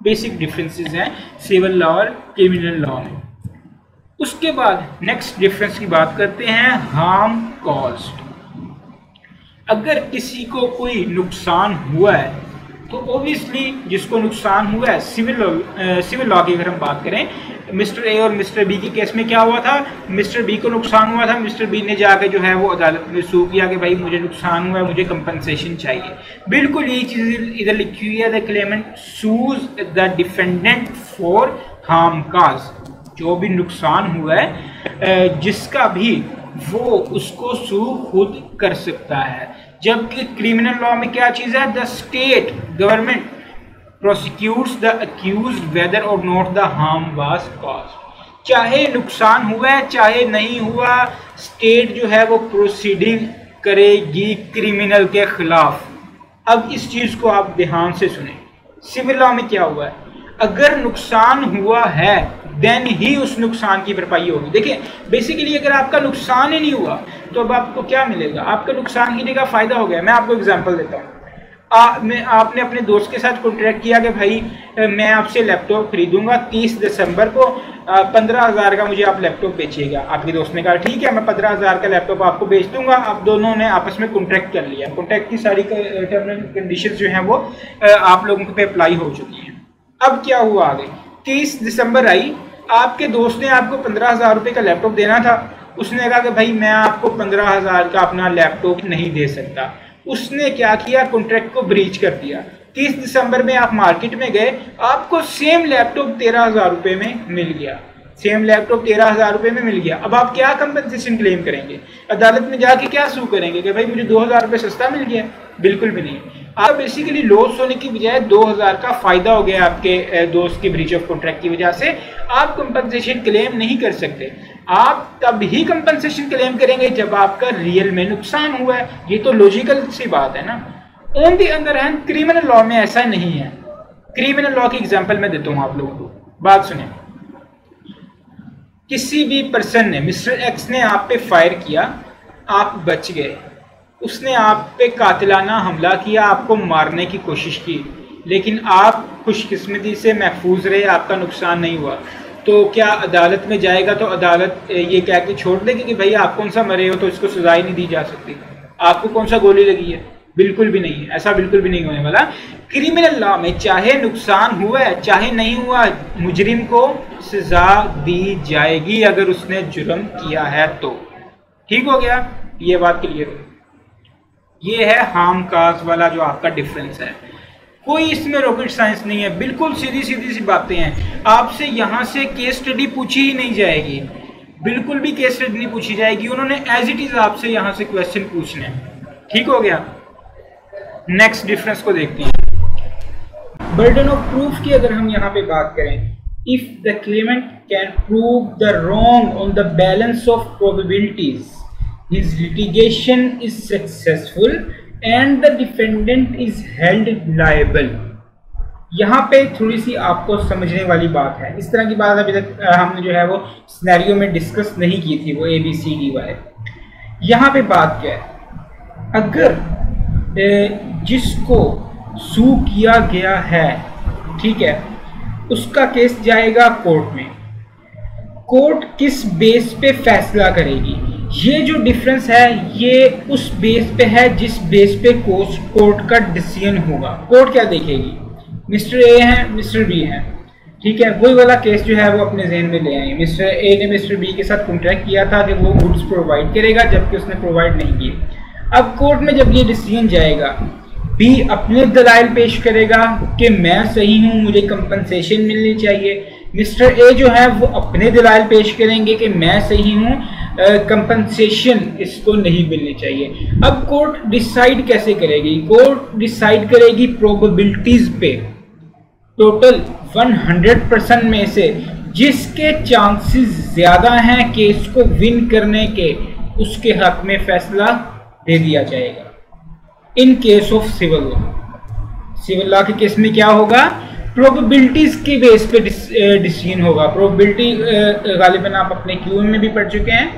Speaker 1: बेसिक डिफरेंसेस हैं सिविल लॉ और क्रिमिनल लॉ में। उसके बाद नेक्स्ट डिफरेंस की बात करते हैं, हार्म कॉज्ड। अगर किसी को कोई नुकसान हुआ है तो ओबियसली जिसको नुकसान हुआ है, सिविल लॉ की अगर हम बात करें, मिस्टर ए और मिस्टर बी के केस में क्या हुआ था? मिस्टर बी को नुकसान हुआ था, मिस्टर बी ने जाके जो है वो अदालत में सू किया कि भाई मुझे नुकसान हुआ है, मुझे कंपनसेशन चाहिए। बिल्कुल यही चीज़ इधर लिखी हुई है, the Clement shoes the defendant for harm cause. जो भी नुकसान हुआ है जिसका भी, वो उसको सू खुद कर सकता है। जबकि क्रिमिनल लॉ में क्या चीज़ है? The state government prosecutes the accused whether और not the harm was caused. चाहे नुकसान हुआ है चाहे नहीं हुआ, स्टेट जो है वो प्रोसीडिंग करेगी क्रिमिनल के खिलाफ। अब इस चीज़ को आप ध्यान से सुने। सिविल लॉ में क्या हुआ है? अगर नुकसान हुआ है देन ही उस नुकसान की भरपाई होगी। देखिए बेसिकली अगर आपका नुकसान ही नहीं हुआ तो अब आपको क्या मिलेगा? आपका नुकसान की जगह फायदा हो गया। मैं आपको एग्जांपल देता हूँ। आपने अपने दोस्त के साथ कॉन्ट्रैक्ट किया कि भाई मैं आपसे लैपटॉप खरीदूंगा 30 दिसंबर को, 15,000 का मुझे आप लैपटॉप बेचिएगा। आपके दोस्त ने कहा ठीक है मैं 15,000 का लैपटॉप आपको बेच दूंगा। आप दोनों ने आपस में कॉन्ट्रैक्ट कर लिया। कॉन्ट्रैक्ट की सारी टर्म एंड कंडीशंस जो हैं वो आप लोगों पे अप्लाई हो चुकी हैं। अब क्या हुआ आगे? 30 दिसंबर आई, आपके दोस्त ने आपको 15,000 रुपये का लैपटॉप देना था। उसने कहा कि भाई मैं आपको 15,000 का अपना लैपटॉप नहीं दे सकता। उसने क्या किया? कॉन्ट्रैक्ट को ब्रीच कर दिया। 30 दिसंबर में आप मार्केट में गए, आपको सेम लैपटॉप 13,000 रुपये में मिल गया। सेम लैपटॉप 13,000 रुपये में मिल गया। अब आप क्या कंपनसेशन क्लेम करेंगे? अदालत में जाके क्या सू करेंगे कि भाई मुझे 2,000 रुपये सस्ता मिल गया? बिल्कुल भी नहीं। आप बेसिकली लॉस होने की बजाय 2,000 का फायदा हो गया आपके दोस्त की ब्रीच ऑफ कॉन्ट्रैक्ट की वजह से। आप कंपनसेशन क्लेम नहीं कर सकते। आप तब ही कंपनसेशन क्लेम करेंगे जब आपका रियल में नुकसान हुआ है। ये तो लॉजिकल सी बात है ना। On the other hand criminal law में ऐसा नहीं है। क्रिमिनल लॉ की एग्जांपल मैं देता हूं आप लोगों को, बात सुने। किसी भी पर्सन ने, मिस्टर एक्स ने आप पे फायर किया, आप बच गए। उसने आप पे कातिलाना हमला किया, आपको मारने की कोशिश की, लेकिन आप खुशकिस्मती से महफूज रहे, आपका नुकसान नहीं हुआ। तो क्या अदालत में जाएगा तो अदालत ये कह के छोड़ देगी कि भाई आप कौन सा मरे हो तो इसको सजा ही नहीं दी जा सकती? आपको कौन सा गोली लगी है? बिल्कुल भी नहीं है। ऐसा बिल्कुल भी नहीं होने वाला। क्रिमिनल लॉ में चाहे नुकसान हुआ है चाहे नहीं हुआ, मुजरिम को सजा दी जाएगी अगर उसने जुर्म किया है तो। ठीक हो गया? ये बात क्लियर हो? ये है हार्म कॉज वाला जो आपका डिफरेंस है। कोई इसमें रॉकेट साइंस नहीं है, बिल्कुल सीधी सीधी सी बातें हैं। आपसे यहाँ से केस स्टडी पूछी ही नहीं जाएगी, बिल्कुल भी केस स्टडी नहीं पूछी जाएगी। उन्होंने एज इट इज आपसे यहाँ से क्वेश्चन पूछने हैं। ठीक हो गया? नेक्स्ट डिफरेंस को देखते हैं। बर्डन ऑफ प्रूफ की अगर हम यहाँ पे बात करें, if the Clement can prove the wrong on the balance of probabilities, his litigation is successful and the defendant is held liable। यहाँ पे थोड़ी सी आपको समझने वाली बात है। इस तरह की बात अभी तक हमने जो है वो सिनेरियो में डिस्कस नहीं की थी, वो ABCD यहाँ पे बात क्या है? अगर जिसको सू किया गया है, ठीक है, उसका केस जाएगा कोर्ट में। कोर्ट किस बेस पे फैसला करेगी? ये जो डिफरेंस है ये उस बेस पे है जिस बेस पे कोर्ट का डिसीजन होगा। कोर्ट क्या देखेगी? मिस्टर ए है, मिस्टर बी है, ठीक है, वही वाला केस जो है वो अपने ज़हन में ले आए। मिस्टर ए ने मिस्टर बी के साथ कॉन्ट्रैक्ट किया था कि वो गुड्स प्रोवाइड करेगा, जबकि उसने प्रोवाइड नहीं किए। अब कोर्ट में जब ये डिसीजन जाएगा, बी अपने दलाइल पेश करेगा कि मैं सही हूँ, मुझे कंपनसेशन मिलनी चाहिए। मिस्टर ए जो है वो अपने दलाइल पेश करेंगे कि मैं सही हूँ, कंपनसेशन इसको नहीं मिलनी चाहिए। अब कोर्ट डिसाइड कैसे करेगी? कोर्ट डिसाइड करेगी प्रोबेबिलिटीज पे, टोटल 100% में से जिसके चांसेस ज़्यादा हैं केस को विन करने के, उसके हक में फैसला दे दिया जाएगा। In case of civil law, civil law के केस में क्या होगा? प्रोबेबिलिटीज के बेस पे डिसीजन होगा। प्रोबेबिलिटी गालिबन आप अपने क्यूएम में भी पढ़ चुके हैं।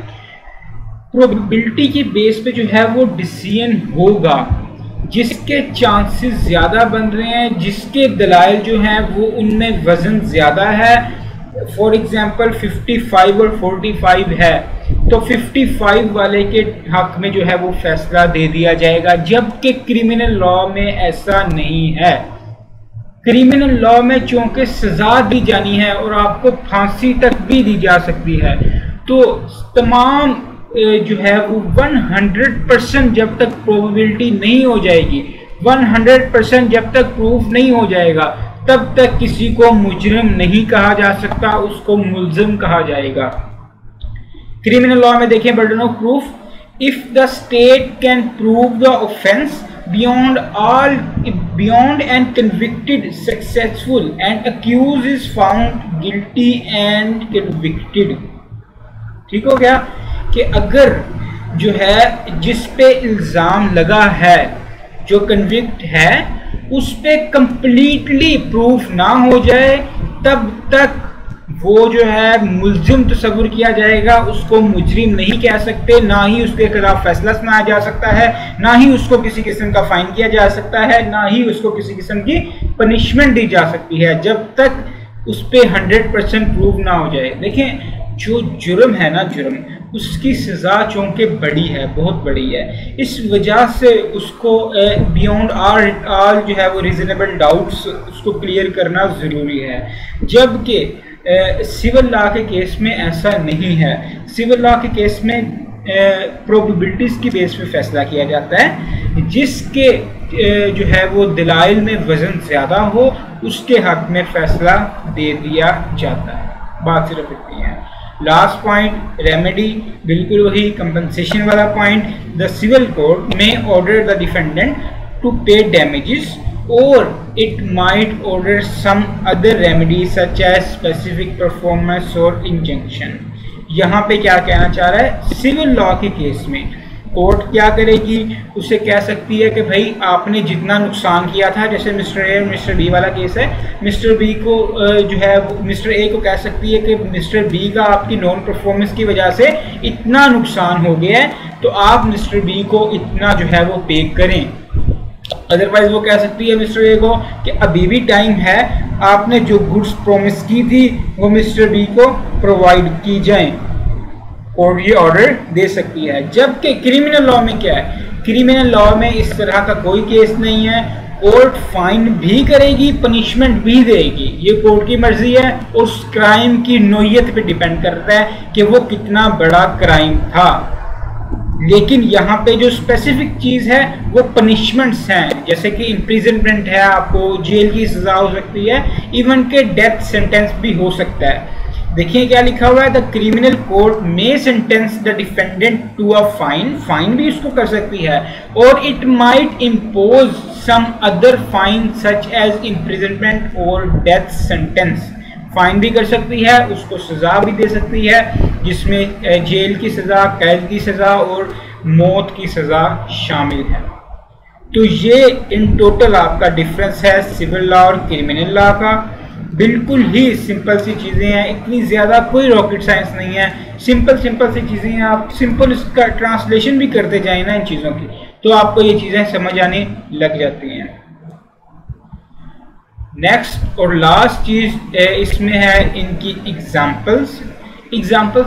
Speaker 1: प्रोबेबिलिटी के बेस पे जो है वो डिसीजन होगा जिसके चांसेस ज़्यादा बन रहे हैं, जिसके दलाइल जो हैं वो उनमें वजन ज़्यादा है। फॉर एग्जांपल 55 और 45 है तो 55 वाले के हक में जो है वो फैसला दे दिया जाएगा, जबकि क्रिमिनल लॉ में ऐसा नहीं है। क्रिमिनल लॉ में चूंकि सजा दी जानी है और आपको फांसी तक भी दी जा सकती है, तो तमाम जो है वो 100% जब तक प्रोबेबिलिटी नहीं हो जाएगी, 100% जब तक प्रूफ नहीं हो जाएगा, तब तक किसी को मुजरिम नहीं कहा जा सकता, उसको मुल्जिम कहा जाएगा। क्रिमिनल लॉ में देखिए burden of proof, if the state can prove the offence beyond and convicted successful and accused is found guilty and convicted। ठीक हो गया कि अगर जो है जिस पे इल्ज़ाम लगा है, जो कन्विक्ट है, उस पे कंप्लीटली प्रूफ ना हो जाए तब तक वो जो है मुल्जिम तस्वुर किया जाएगा, उसको मुजरिम नहीं कह सकते, ना ही उसके खिलाफ फैसला सुनाया जा सकता है, ना ही उसको किसी किस्म का फाइन किया जा सकता है, ना ही उसको किसी किस्म की पनिशमेंट दी जा सकती है, जब तक उस पर 100% प्रूफ ना हो जाए। देखें जो जुर्म है ना, जुर्म उसकी सज़ा चूँकि बड़ी है, बहुत बड़ी है, इस वजह से उसको बियॉन्ड आल जो है वो रीजनेबल डाउट्स उसको क्लियर करना ज़रूरी है, जबकि सिविल लॉ के केस में ऐसा नहीं है। सिविल लॉ के केस में प्रोबेबिलिटीज़ की बेस पे फैसला किया जाता है, जिसके जो है वो दलाइल में वज़न ज़्यादा हो उसके हक में फैसला दे दिया जाता है। बात सिर्फ इतनी है। लास्ट पॉइंट रेमेडी, बिल्कुल वही कंपनसेशन वाला पॉइंट। द सिविल कोर्ट में ऑर्डर द डिफेंडेंट टू पे damages or it might order some other remedy such as specific performance or injunction। यहाँ पे क्या कहना चाह रहा है? सिविल लॉ के केस में कोर्ट क्या करेगी? उसे कह सकती है कि भाई आपने जितना नुकसान किया था, जैसे मिस्टर ए और मिस्टर बी वाला केस है, मिस्टर बी को जो है मिस्टर ए को कह सकती है कि मिस्टर बी का आपकी नॉन परफॉर्मेंस की वजह से इतना नुकसान हो गया है, तो आप मिस्टर बी को इतना जो है वो पे करें। अदरवाइज वो कह सकती है मिस्टर ए को कि अभी भी टाइम है, आपने जो गुड्स प्रॉमिस की थी वो मिस्टर बी को प्रोवाइड की जाए। कोर्ट ये ऑर्डर दे सकती है। जबकि क्रिमिनल लॉ में क्या है? क्रिमिनल लॉ में इस तरह का कोई केस नहीं है। कोर्ट फाइन भी करेगी, पनिशमेंट भी देगी, ये कोर्ट की मर्जी है, उस क्राइम की नोयत पे डिपेंड करता है कि वो कितना बड़ा क्राइम था। लेकिन यहाँ पे जो स्पेसिफिक चीज़ है वो पनिशमेंट्स हैं, जैसे कि इम्प्रिजनमेंट है, आपको जेल की सज़ा हो सकती है, इवन के डेथ सेंटेंस भी हो सकता है। देखिए क्या लिखा हुआ है, द क्रिमिनल कोर्ट में sentence the defendant to a fine, fine भी उसको कर सकती है, और it might impose some other fine such as imprisonment और डेथ सेंटेंस। फाइन भी कर सकती है, उसको सज़ा भी दे सकती है, जिसमें जेल की सज़ा, कैद की सज़ा और मौत की सज़ा शामिल है। तो ये इन टोटल आपका डिफरेंस है सिविल लॉ और क्रिमिनल लॉ का। बिल्कुल ही सिंपल सी चीज़ें हैं, इतनी ज़्यादा कोई रॉकेट साइंस नहीं है, सिंपल सी चीज़ें हैं। आप सिंपल इसका ट्रांसलेशन भी करते जाएं ना इन चीज़ों की, तो आपको ये चीज़ें समझ आने लग जाती हैं। नेक्स्ट और लास्ट चीज़ इसमें है इनकी एग्जाम्पल्स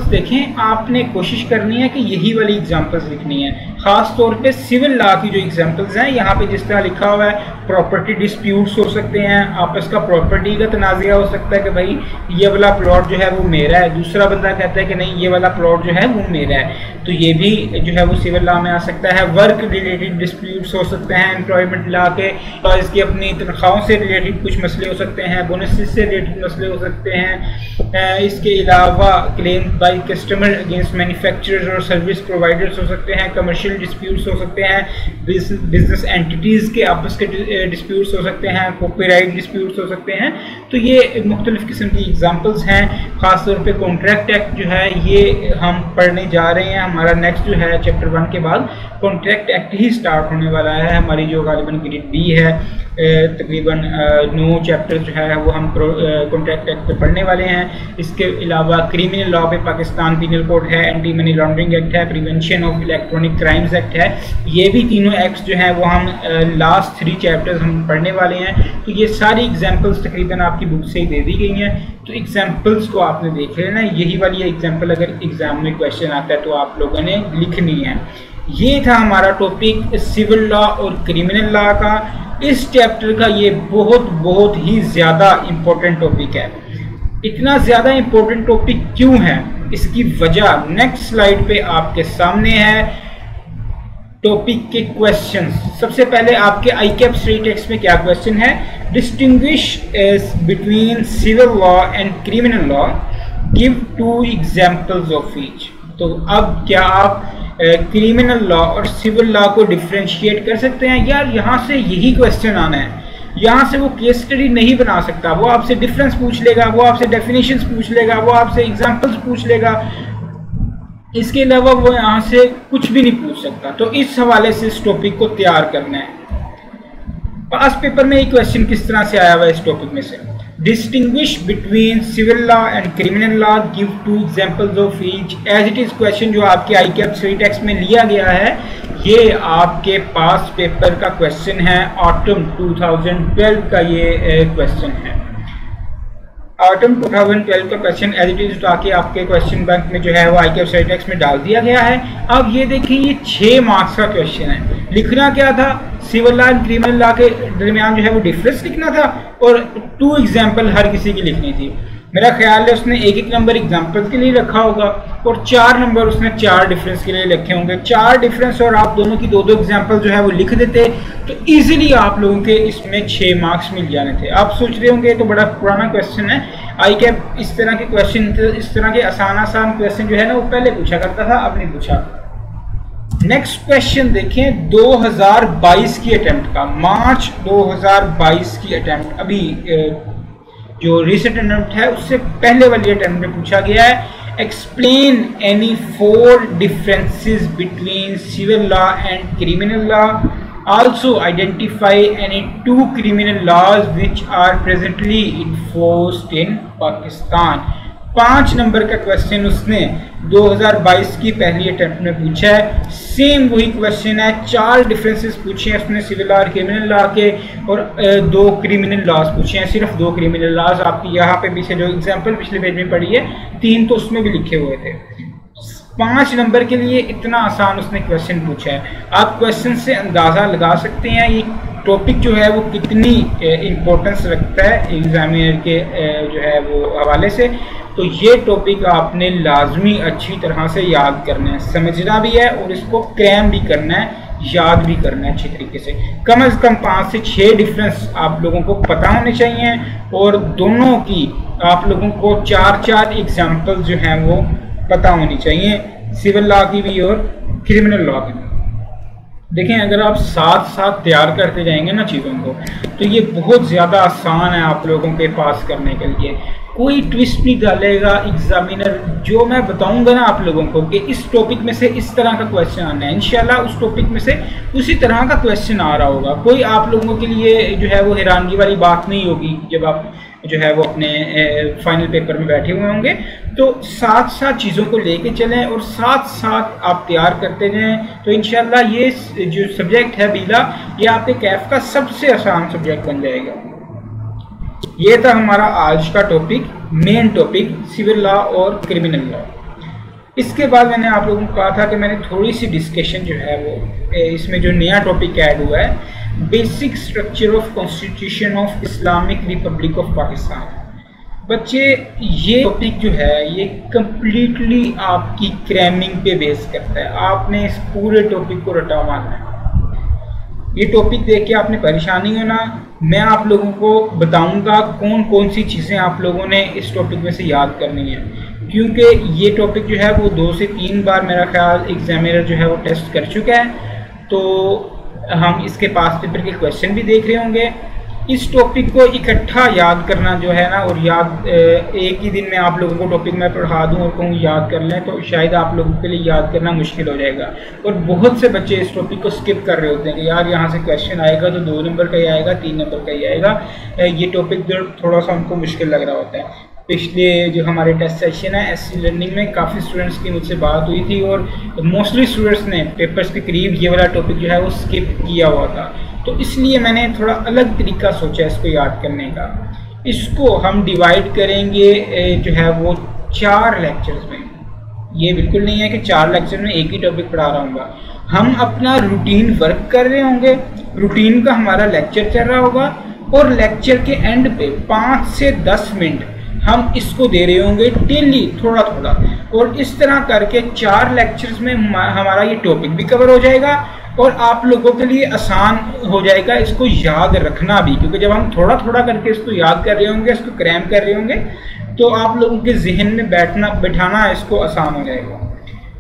Speaker 1: देखें, आपने कोशिश करनी है कि यही वाली एग्जाम्पल्स लिखनी है। ख़ास तौर पे सिविल लॉ की जो एग्जाम्पल्स हैं, यहाँ पे जिस तरह लिखा हुआ है प्रॉपर्टी डिस्प्यूट्स हो सकते हैं, आपस का प्रॉपर्टी का तनाज़ा हो सकता है कि भाई ये वाला प्लॉट जो है वो मेरा है, दूसरा बंदा कहता है कि नहीं ये वाला प्लॉट जो है वो मेरा है, तो ये भी जो है वो सिविल लॉ में आ सकता है। वर्क रिलेटेड डिस्प्यूट्स हो सकते हैं एम्प्लॉयमेंट लॉ के, और इसकी अपनी तनख्वाहों से रिलेटेड कुछ मसले हो सकते हैं, बोनसेस से रिलेटेड मसले हो सकते हैं। इसके अलावा claim by customer against manufacturers और सर्विस प्रोवाइडर्स हो सकते हैं, कमर्शियल डिस्प्यूट्स हो सकते हैं, बिजनेस एंटिटीज़ के आपस के डिस्प्यूट्स हो सकते हैं, कॉपीराइट डिस्प्यूट्स हो सकते हैं। तो ये मुख्तलिफ किस्म की एग्जांपल्स हैं। ख़ासतौर पे कॉन्ट्रैक्ट एक्ट जो है ये हम पढ़ने जा रहे हैं। हमारा नेक्स्ट जो है चैप्टर 1 के बाद कॉन्ट्रैक्ट एक्ट ही स्टार्ट होने वाला है। हमारी जो गालिबन ग्रेड बी है, तकरीबन 9 चैप्टर जो है वो हम कॉन्ट्रैक्ट एक्ट पे पढ़ने वाले हैं। इसके अलावा क्रिमिनल लॉ पे पाकिस्तान पीनल कोड है, एंटी मनी लॉन्ड्रिंग एक्ट है, prevention of electronic crimes act है। ये भी तीनों एक्ट्स जो हैं वो हम लास्ट 3 चैप्टर्स हम पढ़ने वाले हैं। तो ये सारी एग्जाम्पल्स तकरीबन आपकी बुक से ही दे दी गई हैं, तो एग्जाम्पल्स को आपने देख लेना। यही वाली एग्जाम्पल अगर एग्जाम में क्वेश्चन आता है तो आप लोगों ने लिखनी है। ये था हमारा टॉपिक सिविल लॉ और क्रिमिनल लॉ का। इस चैप्टर का ये बहुत ही ज़्यादा इम्पोर्टेंट टॉपिक है। इतना ज़्यादा इम्पोर्टेंट टॉपिक क्यों है, इसकी वजह नेक्स्ट स्लाइड पे आपके सामने है। टॉपिक के क्वेश्चंस, सबसे पहले आपके ICAP स्ट्रीट टेक्स्ट में क्या क्वेश्चन है, distinguish between civil law and criminal law, give 2 examples of each. तो अब क्या आप क्रिमिनल लॉ और सिविल लॉ को डिफ्रेंशिएट कर सकते हैं? यार यहाँ से यही क्वेश्चन आना है, यहाँ से वो केस स्टडी नहीं बना सकता। वो आपसे डिफरेंस पूछ लेगा, वो आपसे डेफिनेशंस पूछ लेगा, वो आपसे एग्जांपल्स पूछ लेगा, इसके अलावा वो यहाँ से कुछ भी नहीं पूछ सकता। तो इस हवाले से इस टॉपिक को तैयार करना है। पास पेपर में ये क्वेश्चन किस तरह से आया हुआ है इस टॉपिक में से, distinguish between civil law and criminal law, give 2 examples of each. As it is question जो आपके ICAP स्ट्रीट टेक्स्ट में लिया गया है, ये आपके पास पेपर का क्वेश्चन है, ऑटम 2012 का ये क्वेश्चन है। ऑटम 2012 का क्वेश्चन एज इट इज ताकि आपके क्वेश्चन बैंक में जो है वो ICAP स्ट्रीट टेक्स्ट में डाल दिया गया है। अब ये देखिए, ये 6 मार्क्स का क्वेश्चन है। लिखना क्या था, civil law and criminal law के दरमियान जो है वो डिफरेंस लिखना था और 2 एग्जाम्पल हर किसी की लिखनी थी। मेरा ख्याल है उसने 1-1 नंबर एग्जाम्पल के लिए रखा होगा और 4 नंबर उसने 4 डिफरेंस के लिए लिखे होंगे। 4 डिफरेंस और आप दोनों की 2-2 एग्जाम्पल जो है वो लिख देते तो इजीली आप लोगों के इसमें 6 मार्क्स मिल जाने थे। आप सोच रहे होंगे तो बड़ा पुराना क्वेश्चन है, ICAP इस तरह के क्वेश्चन, इस तरह के आसान क्वेश्चन जो है ना वो पहले पूछा करता था, अब नहीं पूछा। नेक्स्ट क्वेश्चन देखें, 2022 की अटेम्प्ट का, मार्च 2022 की अटेम्प्ट, अभी जो रिसेंट अटेम्प्ट है उससे पहले वाली अटेम्प्ट में पूछा गया है। Explain any 4 differences between civil law and criminal law, also identify any 2 criminal laws which are presently enforced in Pakistan. 5 number का क्वेश्चन उसने 2022 की पहली अटेम्प्ट में पूछा है। सेम वही क्वेश्चन है, 4 डिफरेंसेस पूछे हैं उसने सिविल लॉ और क्रिमिनल लॉ के, और 2 क्रिमिनल लॉज पूछे हैं, सिर्फ 2 क्रिमिनल लॉज। आपकी यहाँ पे पीछे जो एग्जाम्पल पिछले पेज में पढ़ी है, 3 तो उसमें भी लिखे हुए थे। 5 नंबर के लिए इतना आसान उसने क्वेश्चन पूछा है। आप क्वेश्चन से अंदाज़ा लगा सकते हैं ये टॉपिक जो है वो कितनी इम्पोर्टेंस रखता है एग्जामिनर के जो है वो हवाले से। तो ये टॉपिक आपने लाजमी अच्छी तरह से याद करना है, समझना भी है और इसको क्रैम भी करना है, याद भी करना है अच्छी तरीके से। कम से कम 5 से 6 डिफरेंस आप लोगों को पता होने चाहिए और दोनों की आप लोगों को 4-4 एग्जाम्पल जो हैं वो पता होनी चाहिए, सिविल लॉ की भी और क्रिमिनल लॉ की भी। देखें, अगर आप साथ साथ तैयार करते जाएंगे ना चीज़ों को, तो ये बहुत ज़्यादा आसान है आप लोगों के पास करने के लिए। कोई ट्विस्ट नहीं डालेगा एग्जामिनर। जो मैं बताऊंगा ना आप लोगों को कि इस टॉपिक में से इस तरह का क्वेश्चन आना है, इंशाल्लाह उस टॉपिक में से उसी तरह का क्वेश्चन आ रहा होगा। कोई आप लोगों के लिए जो है वो हैरानगी वाली बात नहीं होगी जब आप जो है वो अपने फाइनल पेपर में बैठे हुए होंगे। तो साथ साथ चीज़ों को लेके चलें और साथ साथ आप तैयार करते जाएं, तो इंशाल्लाह ये जो सब्जेक्ट है बीला, ये आपके कैफ का सबसे आसान सब्जेक्ट बन जाएगा। ये था हमारा आज का topic, main topic civil law और क्रिमिनल लॉ। इसके बाद मैंने आप लोगों को कहा था कि मैंने थोड़ी सी डिस्कशन जो है वो इसमें जो नया टॉपिक ऐड हुआ है, basic structure of constitution of Islamic Republic of Pakistan. बच्चे ये टॉपिक जो है ये कम्प्लीटली आपकी क्रैमिंग पे बेस करता है। आपने इस पूरे टॉपिक को रटा मारना है। ये टॉपिक देख के आपने परेशान नहीं होना। मैं आप लोगों को बताऊंगा कौन कौन सी चीज़ें आप लोगों ने इस टॉपिक में से याद करनी है, क्योंकि ये टॉपिक जो है वो 2 से 3 बार मेरा ख्याल एग्जामिनर जो है वो टेस्ट कर चुका है। तो हम इसके पास पेपर के क्वेश्चन भी देख रहे होंगे। इस टॉपिक को इकट्ठा याद करना जो है ना, और याद एक ही दिन में आप लोगों को टॉपिक मैं पढ़ा दूं और कहूँ याद कर लें, तो शायद आप लोगों के लिए याद करना मुश्किल हो जाएगा। और बहुत से बच्चे इस टॉपिक को स्किप कर रहे होते हैं कि यार यहाँ से क्वेश्चन आएगा तो 2 नंबर का ही आएगा, 3 नंबर का ही आएगा। ये टॉपिक जो थोड़ा सा उनको मुश्किल लग रहा होता है। पिछले जो हमारे टेस्ट सेशन है एससी लर्निंग में काफ़ी स्टूडेंट्स की मुझसे बात हुई थी और मोस्टली स्टूडेंट्स ने पेपर्स के करीब ये वाला टॉपिक जो है वो स्किप किया हुआ था। तो इसलिए मैंने थोड़ा अलग तरीका सोचा इसको याद करने का। इसको हम डिवाइड करेंगे जो है वो 4 लेक्चर्स में। ये बिल्कुल नहीं है कि 4 लेक्चर में एक ही टॉपिक पढ़ा रहा हूँगा। हम अपना रूटीन वर्क कर रहे होंगे, रूटीन का हमारा लेक्चर चल रहा होगा और लेक्चर के एंड पे 5 से 10 मिनट हम इसको दे रहे होंगे डेली थोड़ा थोड़ा। और इस तरह करके 4 लेक्चर्स में हमारा ये टॉपिक भी कवर हो जाएगा और आप लोगों के लिए आसान हो जाएगा इसको याद रखना भी, क्योंकि जब हम थोड़ा थोड़ा करके इसको याद कर रहे होंगे, इसको क्रैम कर रहे होंगे, तो आप लोगों के जहन में बैठाना इसको आसान हो जाएगा।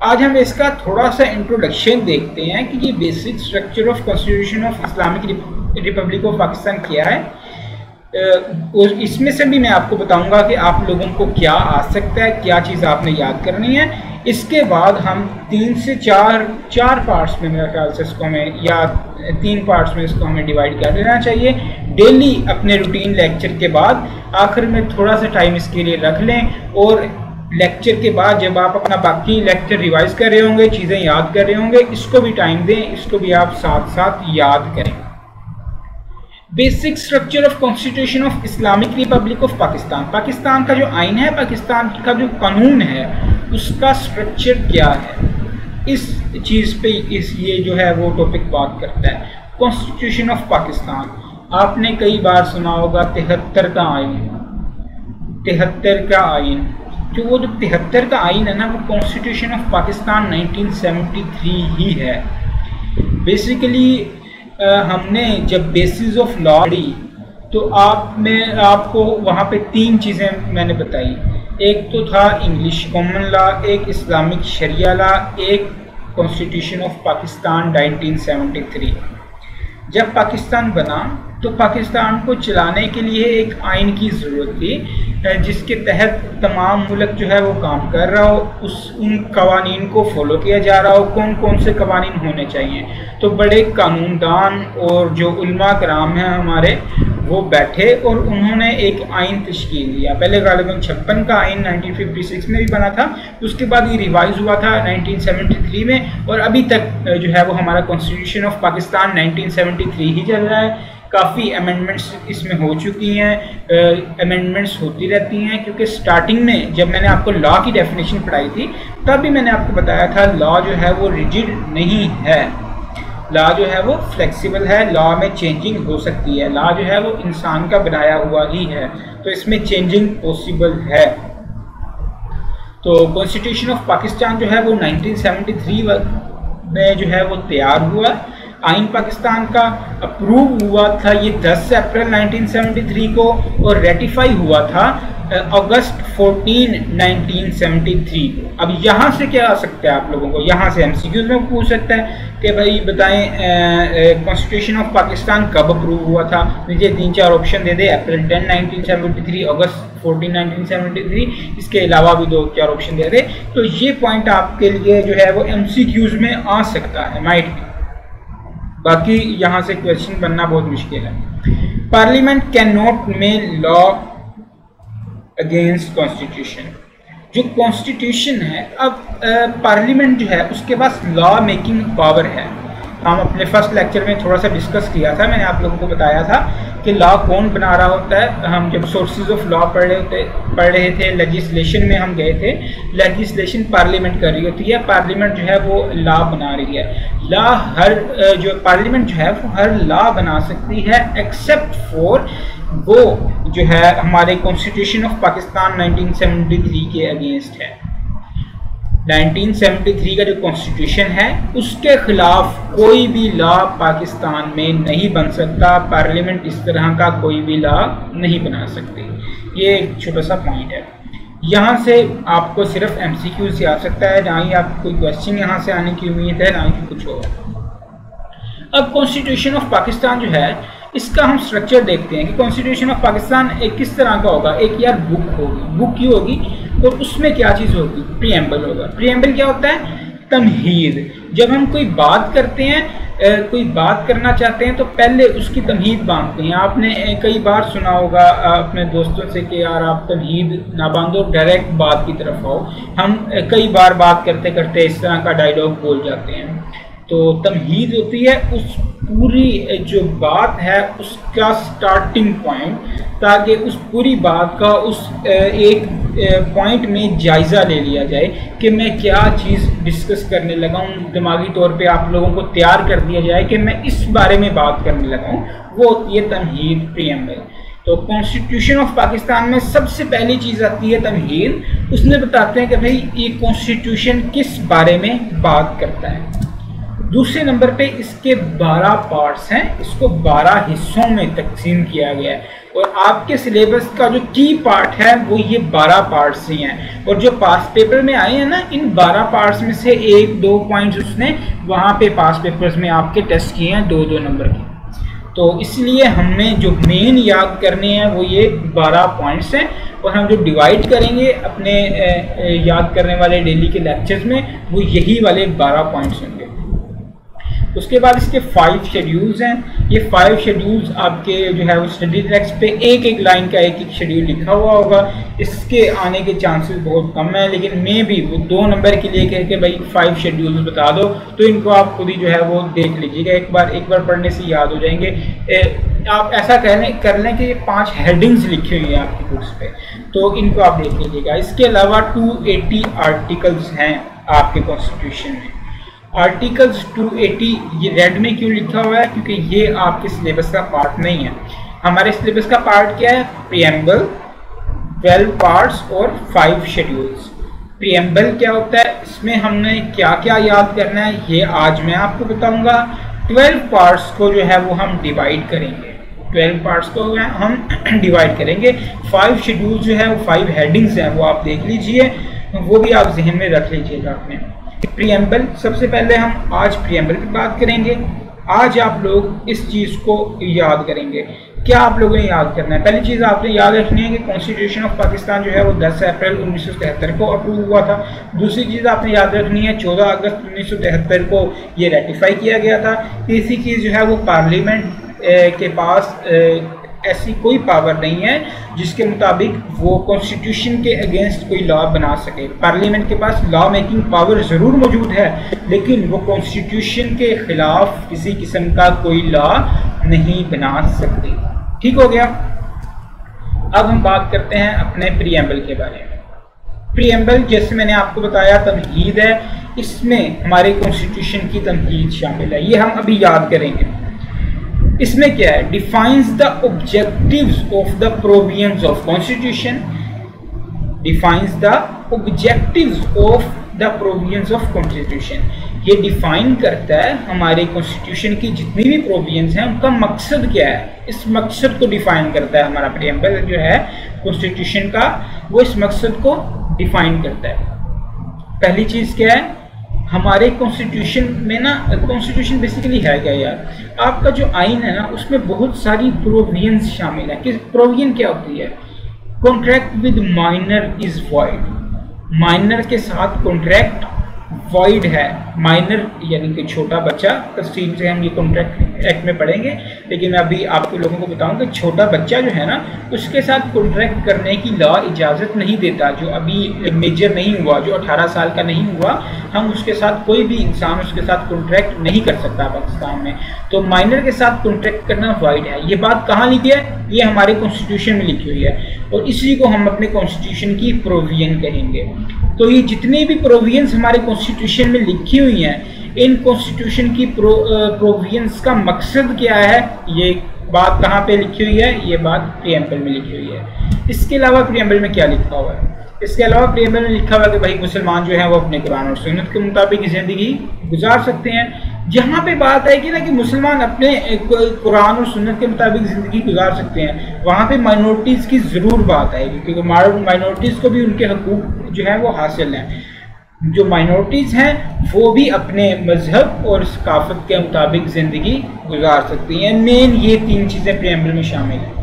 Speaker 1: आज हम इसका थोड़ा सा इंट्रोडक्शन देखते हैं कि ये basic structure of constitution of Islamic Republic of Pakistan क्या है, और इसमें से भी मैं आपको बताऊंगा कि आप लोगों को क्या आ सकता है, क्या चीज़ आपने याद करनी है। इसके बाद हम 3 से 4 पार्ट्स में मेरे ख्याल से इसको हमें, या 3 पार्ट्स में इसको हमें डिवाइड कर देना चाहिए डेली अपने रूटीन लेक्चर के बाद। आखिर में थोड़ा सा टाइम इसके लिए रख लें और लेक्चर के बाद जब आप अपना बाकी लेक्चर रिवाइज कर रहे होंगे, चीज़ें याद कर रहे होंगे, इसको भी टाइम दें, इसको भी आप साथ साथ याद करें। Basic structure of constitution of Islamic Republic of Pakistan. Pakistan का जो आइन है, पाकिस्तान का जो कानून है, उसका स्ट्रक्चर क्या है, इस चीज़ पे ये जो है वो टॉपिक बात करता है। कॉन्स्टिट्यूशन ऑफ पाकिस्तान आपने कई बार सुना होगा, 73 का आइन। 73 का आइन जो 73 का आइन है ना, वो कॉन्स्टिट्यूशन ऑफ पाकिस्तान 1973 ही है। बेसिकली हमने जब बेसिस ऑफ लॉ पढ़ी तो आपको वहाँ पे 3 चीज़ें मैंने बताई। एक तो था इंग्लिश कॉमन लॉ, एक इस्लामिक शरिया लॉ, एक कॉन्स्टिट्यूशन ऑफ पाकिस्तान 1973। जब पाकिस्तान बना तो पाकिस्तान को चलाने के लिए एक आइन की ज़रूरत थी जिसके तहत तमाम मुल्क जो है वो काम कर रहा हो, उन कवानीन को फॉलो किया जा रहा हो। कौन कौन से कवानीन होने चाहिए, तो बड़े कानूनदान और जो उलमा कराम हैं हमारे, वो बैठे और उन्होंने एक आइन तश्कील दिया। पहले गालिबन 56 का आइन 1956 में भी बना था, उसके बाद ये रिवाइज हुआ था 1973 में, और अभी तक जो है वो हमारा कॉन्स्टिट्यूशन ऑफ पाकिस्तान 1973 ही चल रहा है। काफ़ी अमेंडमेंट्स इसमें हो चुकी हैं, अमेंडमेंट्स होती रहती हैं, क्योंकि स्टार्टिंग में जब मैंने आपको लॉ की डेफिनेशन पढ़ाई थी तब भी मैंने आपको बताया था लॉ जो है वो रिजिड नहीं है, लॉ जो है वो फ्लेक्सिबल है, लॉ में चेंजिंग हो सकती है। लॉ जो है वो इंसान का बनाया हुआ ही है, तो इसमें चेंजिंग पॉसिबल है। तो कॉन्स्टिट्यूशन ऑफ पाकिस्तान जो है वो 1973 में जो है वो तैयार हुआ। आइन पाकिस्तान का अप्रूव हुआ था ये 10 अप्रैल 1973 को और रेटिफाई हुआ था अगस्त 14, 1973 को। अब यहाँ से क्या आ सकता है आप लोगों को, यहाँ से MCQs में पूछ सकता है कि भाई बताएं कॉन्स्टिट्यूशन ऑफ पाकिस्तान कब अप्रूव हुआ था। मुझे 3-4 ऑप्शन दे दे, अप्रैल 10, 1973, अगस्त 14, 1973, इसके अलावा भी 2-4 ऑप्शन दे दे। तो ये पॉइंट आपके लिए जो है वो MCQs में आ सकता है, माइट भी। बाकी यहाँ से क्वेश्चन बनना बहुत मुश्किल है। Parliament can not make law against constitution. जो कॉन्स्टिट्यूशन है, अब पार्लियामेंट जो है उसके पास लॉ मेकिंग पावर है। हम अपने फर्स्ट लेक्चर में थोड़ा सा डिस्कस किया था, मैंने आप लोगों को बताया था कि लॉ कौन बना रहा होता है। हम जब सोर्सेज ऑफ लॉ पढ़ रहे थे लेजिस्लेशन में हम गए थे, लेजिस्लेशन पार्लियामेंट कर रही होती है, पार्लियामेंट जो है वो लॉ बना रही है। लॉ जो पार्लियामेंट जो है वो हर लॉ बना सकती है एक्सेप्ट फॉर वो जो है हमारे कॉन्स्टिट्यूशन ऑफ पाकिस्तान 1973 के अगेंस्ट है। 1973 का जो कॉन्स्टिट्यूशन है उसके खिलाफ कोई भी लॉ पाकिस्तान में नहीं बन सकता। पार्लियामेंट इस तरह का कोई भी लॉ नहीं बना सकती। ये एक छोटा सा पॉइंट है। यहाँ से आपको सिर्फ MCQ से आ सकता है, ना ही आपको कोई क्वेश्चन यहाँ से आने की उम्मीद है, ना ही कुछ और। अब कॉन्स्टिट्यूशन ऑफ पाकिस्तान जो है इसका हम स्ट्रक्चर देखते हैं कि कॉन्स्टिट्यूशन ऑफ पाकिस्तान एक किस तरह का होगा। एक यार बुक होगी, बुक की होगी और उसमें क्या चीज़ होगी, प्रीएम्बल होगा। प्रीएम्बल क्या होता है, तमहीद। जब हम कोई बात करते हैं, कोई बात करना चाहते हैं तो पहले उसकी तमहीद बांधते हैं। आपने कई बार सुना होगा अपने दोस्तों से कि यार आप तमहीद ना बांधो, डायरेक्ट बात की तरफ आओ। हम कई बार बात करते करते इस तरह का डायलॉग बोल जाते हैं। तो तमहीद होती है उस पूरी जो बात है उसका स्टार्टिंग पॉइंट, ताकि उस पूरी बात का उस एक पॉइंट में जायज़ा ले लिया जाए कि मैं क्या चीज़ डिस्कस करने लगा हूँ। दिमागी तौर पे आप लोगों को तैयार कर दिया जाए कि मैं इस बारे में बात करने लगा हूँ, वो होती है तमहीद, प्रीएम्बल। तो कॉन्स्टिट्यूशन ऑफ पाकिस्तान में सबसे पहली चीज़ आती है तमहीद। उसमें बताते हैं कि भाई ये कॉन्स्टिट्यूशन किस बारे में बात करता है। दूसरे नंबर पे इसके 12 पार्ट्स हैं, इसको 12 हिस्सों में तकसीम किया गया है और आपके सिलेबस का जो की पार्ट है वो ये 12 पार्ट्स ही हैं। और जो पास पेपर में आए हैं ना, इन 12 पार्ट्स में से 1-2 पॉइंट्स उसने वहाँ पे पास पेपर्स में आपके टेस्ट किए हैं 2-2 नंबर के। तो इसलिए हमने जो मेन याद करने हैं वो ये 12 पॉइंट्स हैं और हम जो डिवाइड करेंगे अपने याद करने वाले डेली के लेक्चर्स में वो यही वाले 12 पॉइंट्स होंगे। उसके बाद इसके 5 शेड्यूल्स हैं। ये 5 शेड्यूल्स आपके जो है वो स्टडी टेक्स्ट पे एक एक लाइन का एक एक शेड्यूल लिखा हुआ होगा। इसके आने के चांसेस बहुत कम है, लेकिन मैं भी वो 2 नंबर के लिए कह के भाई 5 शेड्यूल्स बता दो, तो इनको आप खुद ही जो है वो देख लीजिएगा। एक बार पढ़ने से याद हो जाएंगे। आप ऐसा कर लें कि ये 5 हेडिंग्स लिखी हुई है आपकी बुक्स पे, तो इनको आप देख लीजिएगा। इसके अलावा 280 आर्टिकल्स हैं आपके कॉन्स्टिट्यूशन में। आर्टिकल्स 280 ये रेड में क्यों लिखा हुआ है, क्योंकि ये आपके सिलेबस का पार्ट नहीं है। हमारे सिलेबस का पार्ट क्या है, प्रीएम्बल, 12 पार्ट्स और 5 शेड्यूल्स। प्रीएम्बल क्या होता है, इसमें हमने क्या क्या याद करना है ये आज मैं आपको बताऊंगा। 12 पार्ट्स को जो है वो हम डिवाइड करेंगे, 12 पार्ट्स को हम डिवाइड करेंगे। 5 शेड्यूल जो है वो 5 हेडिंग्स हैं, वो आप देख लीजिए, वो भी आप जहन में रख लीजिएगा अपने। प्रीएम्बल, सबसे पहले हम आज प्रीएम्बल की बात करेंगे। आज आप लोग इस चीज़ को याद करेंगे। क्या आप लोगों ने याद करना है, पहली चीज़ आपने याद रखनी है कि कॉन्स्टिट्यूशन ऑफ पाकिस्तान जो है वो 10 अप्रैल 1973 को अप्रूव हुआ था। दूसरी चीज़ आपने याद रखनी है 14 अगस्त 1973 को ये रेटिफाई किया गया था। तीसरी चीज़ जो है वो पार्लियामेंट के पास ऐसी कोई पावर नहीं है जिसके मुताबिक वो कॉन्स्टिट्यूशन के अगेंस्ट कोई लॉ बना सके। पार्लियामेंट के पास लॉ मेकिंग पावर ज़रूर मौजूद है, लेकिन वो कॉन्स्टिट्यूशन के खिलाफ किसी किस्म का कोई लॉ नहीं बना सकते। ठीक हो गया। अब हम बात करते हैं अपने प्रीएम्बल के बारे में। प्रीएम्बल जैसे मैंने आपको बताया तमहीद है, इसमें हमारे कॉन्स्टिट्यूशन की तमहीद शामिल है, ये हम अभी याद करेंगे। इसमें क्या है, defines the objectives of the provisions of constitution, defines the objectives of the provisions of constitution. ये डिफाइन करता है हमारे कॉन्स्टिट्यूशन की जितनी भी प्रोविजंस हैं उनका मकसद क्या है, इस मकसद को डिफाइन करता है। हमारा प्रीएम्बल जो है कॉन्स्टिट्यूशन का, वो इस मकसद को डिफाइन करता है। पहली चीज़ क्या है, हमारे कॉन्स्टिट्यूशन में ना, कॉन्स्टिट्यूशन बेसिकली है क्या यार, आपका जो आइन है ना उसमें बहुत सारी प्रोविजंस शामिल है। किस प्रोविजन क्या होती है, contract with minor is void, minor के साथ कॉन्ट्रैक्ट वॉइड है, माइनर यानी कि छोटा बच्चा, तफसील से हम ये कॉन्ट्रैक्ट एक्ट में पढ़ेंगे, लेकिन मैं अभी आपके लोगों को बताऊं कि छोटा बच्चा जो है ना उसके साथ कॉन्ट्रैक्ट करने की लॉ इजाज़त नहीं देता। जो अभी मेजर नहीं हुआ, जो 18 साल का नहीं हुआ, हम उसके साथ, कोई भी इंसान उसके साथ कॉन्ट्रैक्ट नहीं कर सकता पाकिस्तान में। तो माइनर के साथ कॉन्ट्रैक्ट करना वॉइड है। ये बात कहाँ लिखी है? ये हमारे कॉन्स्टिट्यूशन में लिखी हुई है और इसी को हम अपने कॉन्स्टिट्यूशन की प्रोविजन कहेंगे। तो ये जितने भी प्रोविजंस हमारे कॉन्स्टिट्यूशन में लिखी हुई हैं, इन कॉन्स्टिट्यूशन की प्रोविजंस का मकसद क्या है, ये बात कहाँ पे लिखी हुई है? ये बात प्रीएम्बल में लिखी हुई है। इसके अलावा प्रीएम्बल में क्या लिखा हुआ है? इसके अलावा प्रीएम्बल में लिखा हुआ है कि भाई मुसलमान जो है वो अपने कुरान और सुन्नत के मुताबिक ज़िंदगी गुजार सकते हैं। जहाँ पे बात है कि मुसलमान अपने कुरान और सुन्नत के मुताबिक ज़िंदगी गुजार सकते हैं, वहाँ पे माइनॉरिटीज़ की ज़रूर बात आएगी, क्योंकि माइनॉरिटीज़ को भी उनके हकूक़ जो है वो हासिल हैं। जो माइनॉरिटीज़ हैं वो भी अपने मजहब और सकाफत के मुताबिक ज़िंदगी गुजार सकती हैं। मेन ये 3 चीज़ें प्रीएम्बल में शामिल हैं।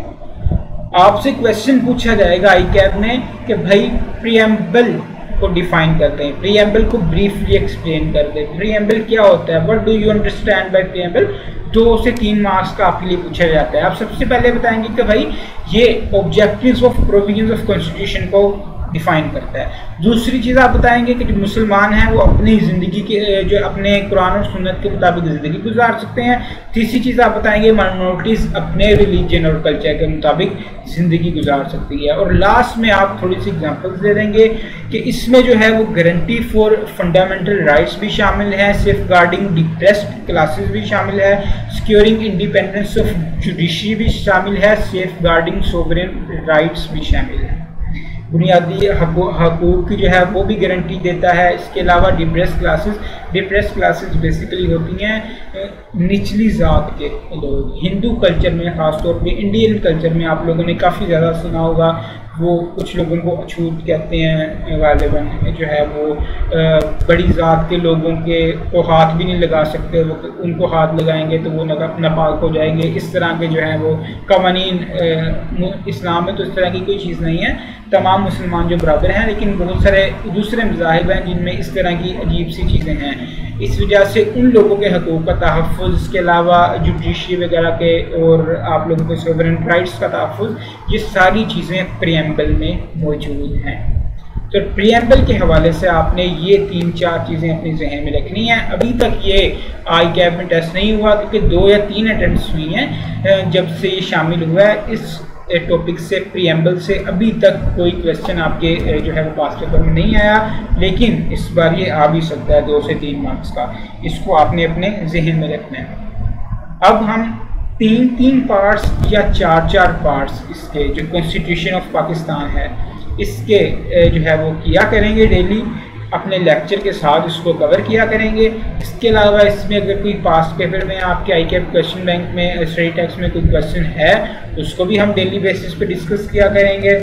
Speaker 1: आपसे क्वेश्चन पूछा जाएगा ICAP में कि भाई प्रीएम्बल को डिफाइन करते हैं, प्रीएम्बल को ब्रीफली एक्सप्लेन करते हैं। प्रीएम्बल क्या होता है? What do you understand by preamble? 2 से 3 मार्क्स का आपके लिए पूछा जाता है। आप सबसे पहले बताएंगे कि भाई ये objectives of provisions of constitution को डिफाइन करता है। दूसरी चीज़ आप बताएंगे कि जो मुसलमान हैं वो अपनी ज़िंदगी के, जो अपने कुरान और सुन्नत के मुताबिक ज़िंदगी गुजार सकते हैं। तीसरी चीज़ आप बताएंगे माइनॉरिटीज़ अपने रिलीजन और कल्चर के मुताबिक ज़िंदगी गुजार सकती है। और लास्ट में आप थोड़ी सी एग्जांपल्स दे देंगे कि इसमें जो है वो गारंटी फॉर फंडामेंटल राइट्स भी शामिल है, सेफ गार्डिंग डिप्रेस्ड क्लासेस भी शामिल है, सिक्योरिंग इंडिपेंडेंस ऑफ जुडिशरी भी शामिल है, सेफ गार्डिंग सोवरेन राइट्स भी शामिल है। बुनियादी हकूक़ की जो है वो भी गारंटी देता है। इसके अलावा डिप्रेस क्लासेस बेसिकली होती हैं निचली ज़ात के लोग। हिंदू कल्चर में, ख़ासतौर पे इंडियन कल्चर में आप लोगों ने काफ़ी ज़्यादा सुना होगा, वो कुछ लोगों को अछूत कहते हैं, गालिबन जो है वो बड़ी ज़ात के लोगों के को हाथ भी नहीं लगा सकते, वो उनको हाथ लगाएंगे तो वो नापाक हो जाएंगे। इस तरह के जो है वो कवानीन इस्लाम में तो इस तरह की कोई चीज़ नहीं है। तमाम मुसलमान जो बराबर हैं, लेकिन बहुत सारे दूसरे मज़ाहिब हैं जिनमें इस तरह की अजीब सी चीज़ें हैं। इस वजह से उन लोगों के हकूक़ का तहफ़्फ़ुज़, इसके अलावा जुडिशरी वगैरह के और आप लोगों के सोवरेन राइट्स का तहफ़्फ़ुज़, ये सारी चीज़ें प्रीएम्बल में मौजूद हैं। तो प्रीएम्बल के हवाले से आपने ये 3-4 चीज़ें अपने जहन में रखनी हैं। अभी तक ये ICAP में टेस्ट नहीं हुआ, क्योंकि 2 या 3 अटेम्प्ट्स हुई हैं जब से ये शामिल हुआ है। इस टॉपिक से, प्रीएम्बल से अभी तक कोई क्वेश्चन आपके जो है वो पास पेपर में नहीं आया, लेकिन इस बार ये आ भी सकता है 2 से 3 मार्क्स का। इसको आपने अपने जहन में रखना है। अब हम 3-3 पार्ट्स या 4-4 पार्ट्स इसके जो कॉन्स्टिट्यूशन ऑफ पाकिस्तान है इसके जो है वो किया करेंगे डेली, अपने लेक्चर के साथ इसको कवर किया करेंगे। इसके अलावा इसमें अगर कोई पास्ट पेपर में आपके ICAP क्वेश्चन बैंक में स्टडी टेक्स्ट में कोई क्वेश्चन है तो उसको भी हम डेली बेसिस पे डिस्कस किया करेंगे।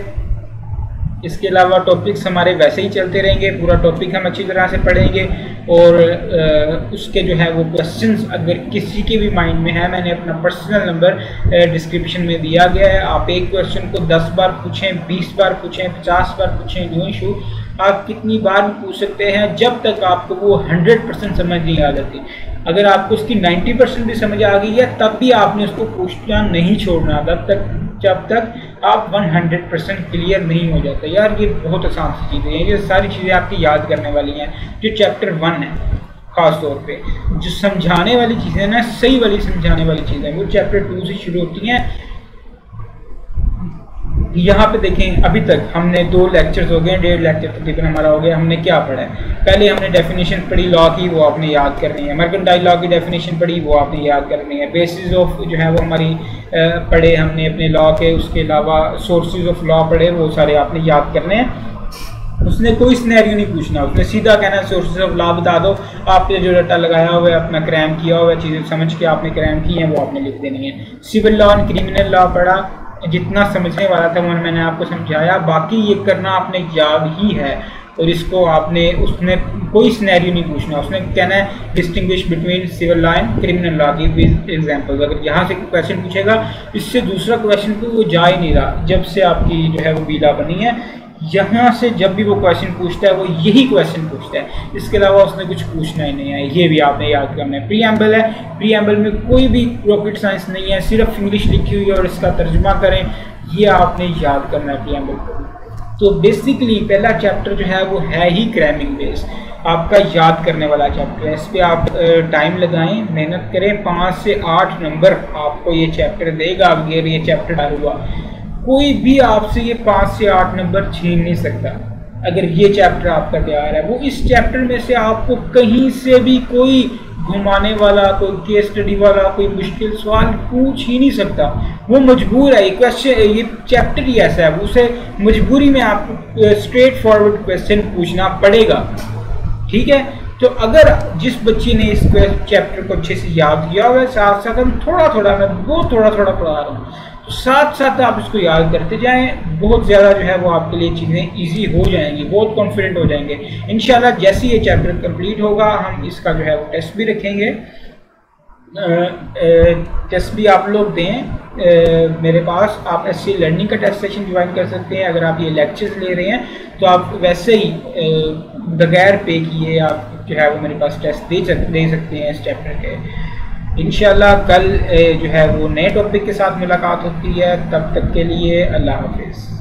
Speaker 1: इसके अलावा टॉपिक्स हमारे वैसे ही चलते रहेंगे, पूरा टॉपिक हम अच्छी तरह से पढ़ेंगे और उसके जो है वो क्वेश्चंस अगर किसी के भी माइंड में है, मैंने अपना पर्सनल नंबर डिस्क्रिप्शन में दिया गया है। आप एक क्वेश्चन को 10 बार पूछें, 20 बार पूछें, 50 बार पूछें, नो इशू, आप कितनी बार भी पूछ सकते हैं जब तक आपको वो 100% समझ नहीं आ जाती। अगर आपको उसकी 90% भी समझ आ गई है तब भी आपने उसको पूछना नहीं छोड़ना जब तक आप 100% क्लियर नहीं हो जाता। यार ये बहुत आसान सी चीज़ें हैं, ये सारी चीज़ें आपकी याद करने वाली हैं। जो चैप्टर 1 है ख़ास तौर पे जो समझाने वाली चीज़ें ना, सही वाली समझाने वाली चीज़ें, वो चैप्टर 2 से शुरू होती हैं। यहाँ पे देखें अभी तक हमने 2 लेक्चर्स हो गए, 1.5 लेक्चर तकरीबन हमारा हो गया। हमने क्या पढ़ा है? पहले हमने डेफिनेशन पढ़ी लॉ की, वो आपने याद करनी है। मर्केंटाइल लॉ की डेफिनेशन पढ़ी, वो आपने याद करनी है। बेसिस ऑफ जो है वो हमारी पढ़े हमने अपने लॉ के। उसके अलावा सोर्सेज ऑफ लॉ पढ़े, वो सारे आपने याद करने हैं। उसने कोई सिनेरियो नहीं पूछना, उसने सीधा कहना सोर्सेज ऑफ लॉ बता दो। आपने जो रट्टा लगाया हुआ है, अपना क्रैम किया हुआ है, चीज़ें समझ के आपने क्रैम की हैं वो आपने लिख देनी है। Civil law and criminal law पढ़ा, जितना समझने वाला था वो मैंने आपको समझाया। बाकी ये करना आपने याद ही है और इसको आपने, उसने कोई सिनेरियो नहीं पूछना, उसने कहना है distinguish between civil law and criminal law की विद एग्जांपल्स। अगर यहाँ से क्वेश्चन पूछेगा, इससे दूसरा क्वेश्चन को वो जा ही नहीं रहा जब से आपकी जो है वो बीला बनी है। यहाँ से जब भी वो क्वेश्चन पूछता है वो यही क्वेश्चन पूछता है, इसके अलावा उसने कुछ पूछना ही नहीं है। ये भी आपने याद करना है। प्रीएम्बल है, प्रीएम्बल में कोई भी रॉकेट साइंस नहीं है, सिर्फ इंग्लिश लिखी हुई है और इसका तर्जुमा करें, ये आपने याद करना है प्रीएम्बल को। तो बेसिकली पहला चैप्टर जो है वो है ही क्रैमिंग बेस, आपका याद करने वाला चैप्टर है। इस पर आप टाइम लगाएं, मेहनत करें। 5 से 8 नंबर आपको ये चैप्टर देगा। अगर ये चैप्टर डाल हुआ, कोई भी आपसे ये 5 से 8 नंबर छीन नहीं सकता अगर ये चैप्टर आपका तैयार है। वो इस चैप्टर में से आपको कहीं से भी कोई घुमाने वाला, कोई केस स्टडी वाला, कोई मुश्किल सवाल पूछ ही नहीं सकता। वो मजबूर है, ये चैप्टर ही ऐसा है, उसे मजबूरी में आपको स्ट्रेट फॉरवर्ड क्वेश्चन पूछना पड़ेगा। ठीक है, तो अगर जिस बच्चे ने इस चैप्टर को अच्छे से याद किया हुआ है, साथ साथ हम मैं बहुत थोड़ा पढ़ा रहा हूँ, तो साथ साथ आप इसको याद करते जाएं, बहुत ज़्यादा जो है वो आपके लिए चीज़ें इजी हो जाएंगी, बहुत कॉन्फिडेंट हो जाएंगे इंशाल्लाह। जैसे ये चैप्टर कंप्लीट होगा हम इसका जो है वो टेस्ट भी रखेंगे। टेस्ट भी आप लोग दें मेरे पास। आप SC लर्निंग का टेस्ट सेशन ज्वाइन कर सकते हैं। अगर आप ये लेक्चर्स ले रहे हैं तो आप वैसे ही बगैर पे किए आप जो है वो मेरे पास टेस्ट दे सकते हैं इस चैप्टर के। इंशाल्लाह कल जो है वो नए टॉपिक के साथ मुलाकात होती है। तब तक के लिए अल्लाह हाफिज़।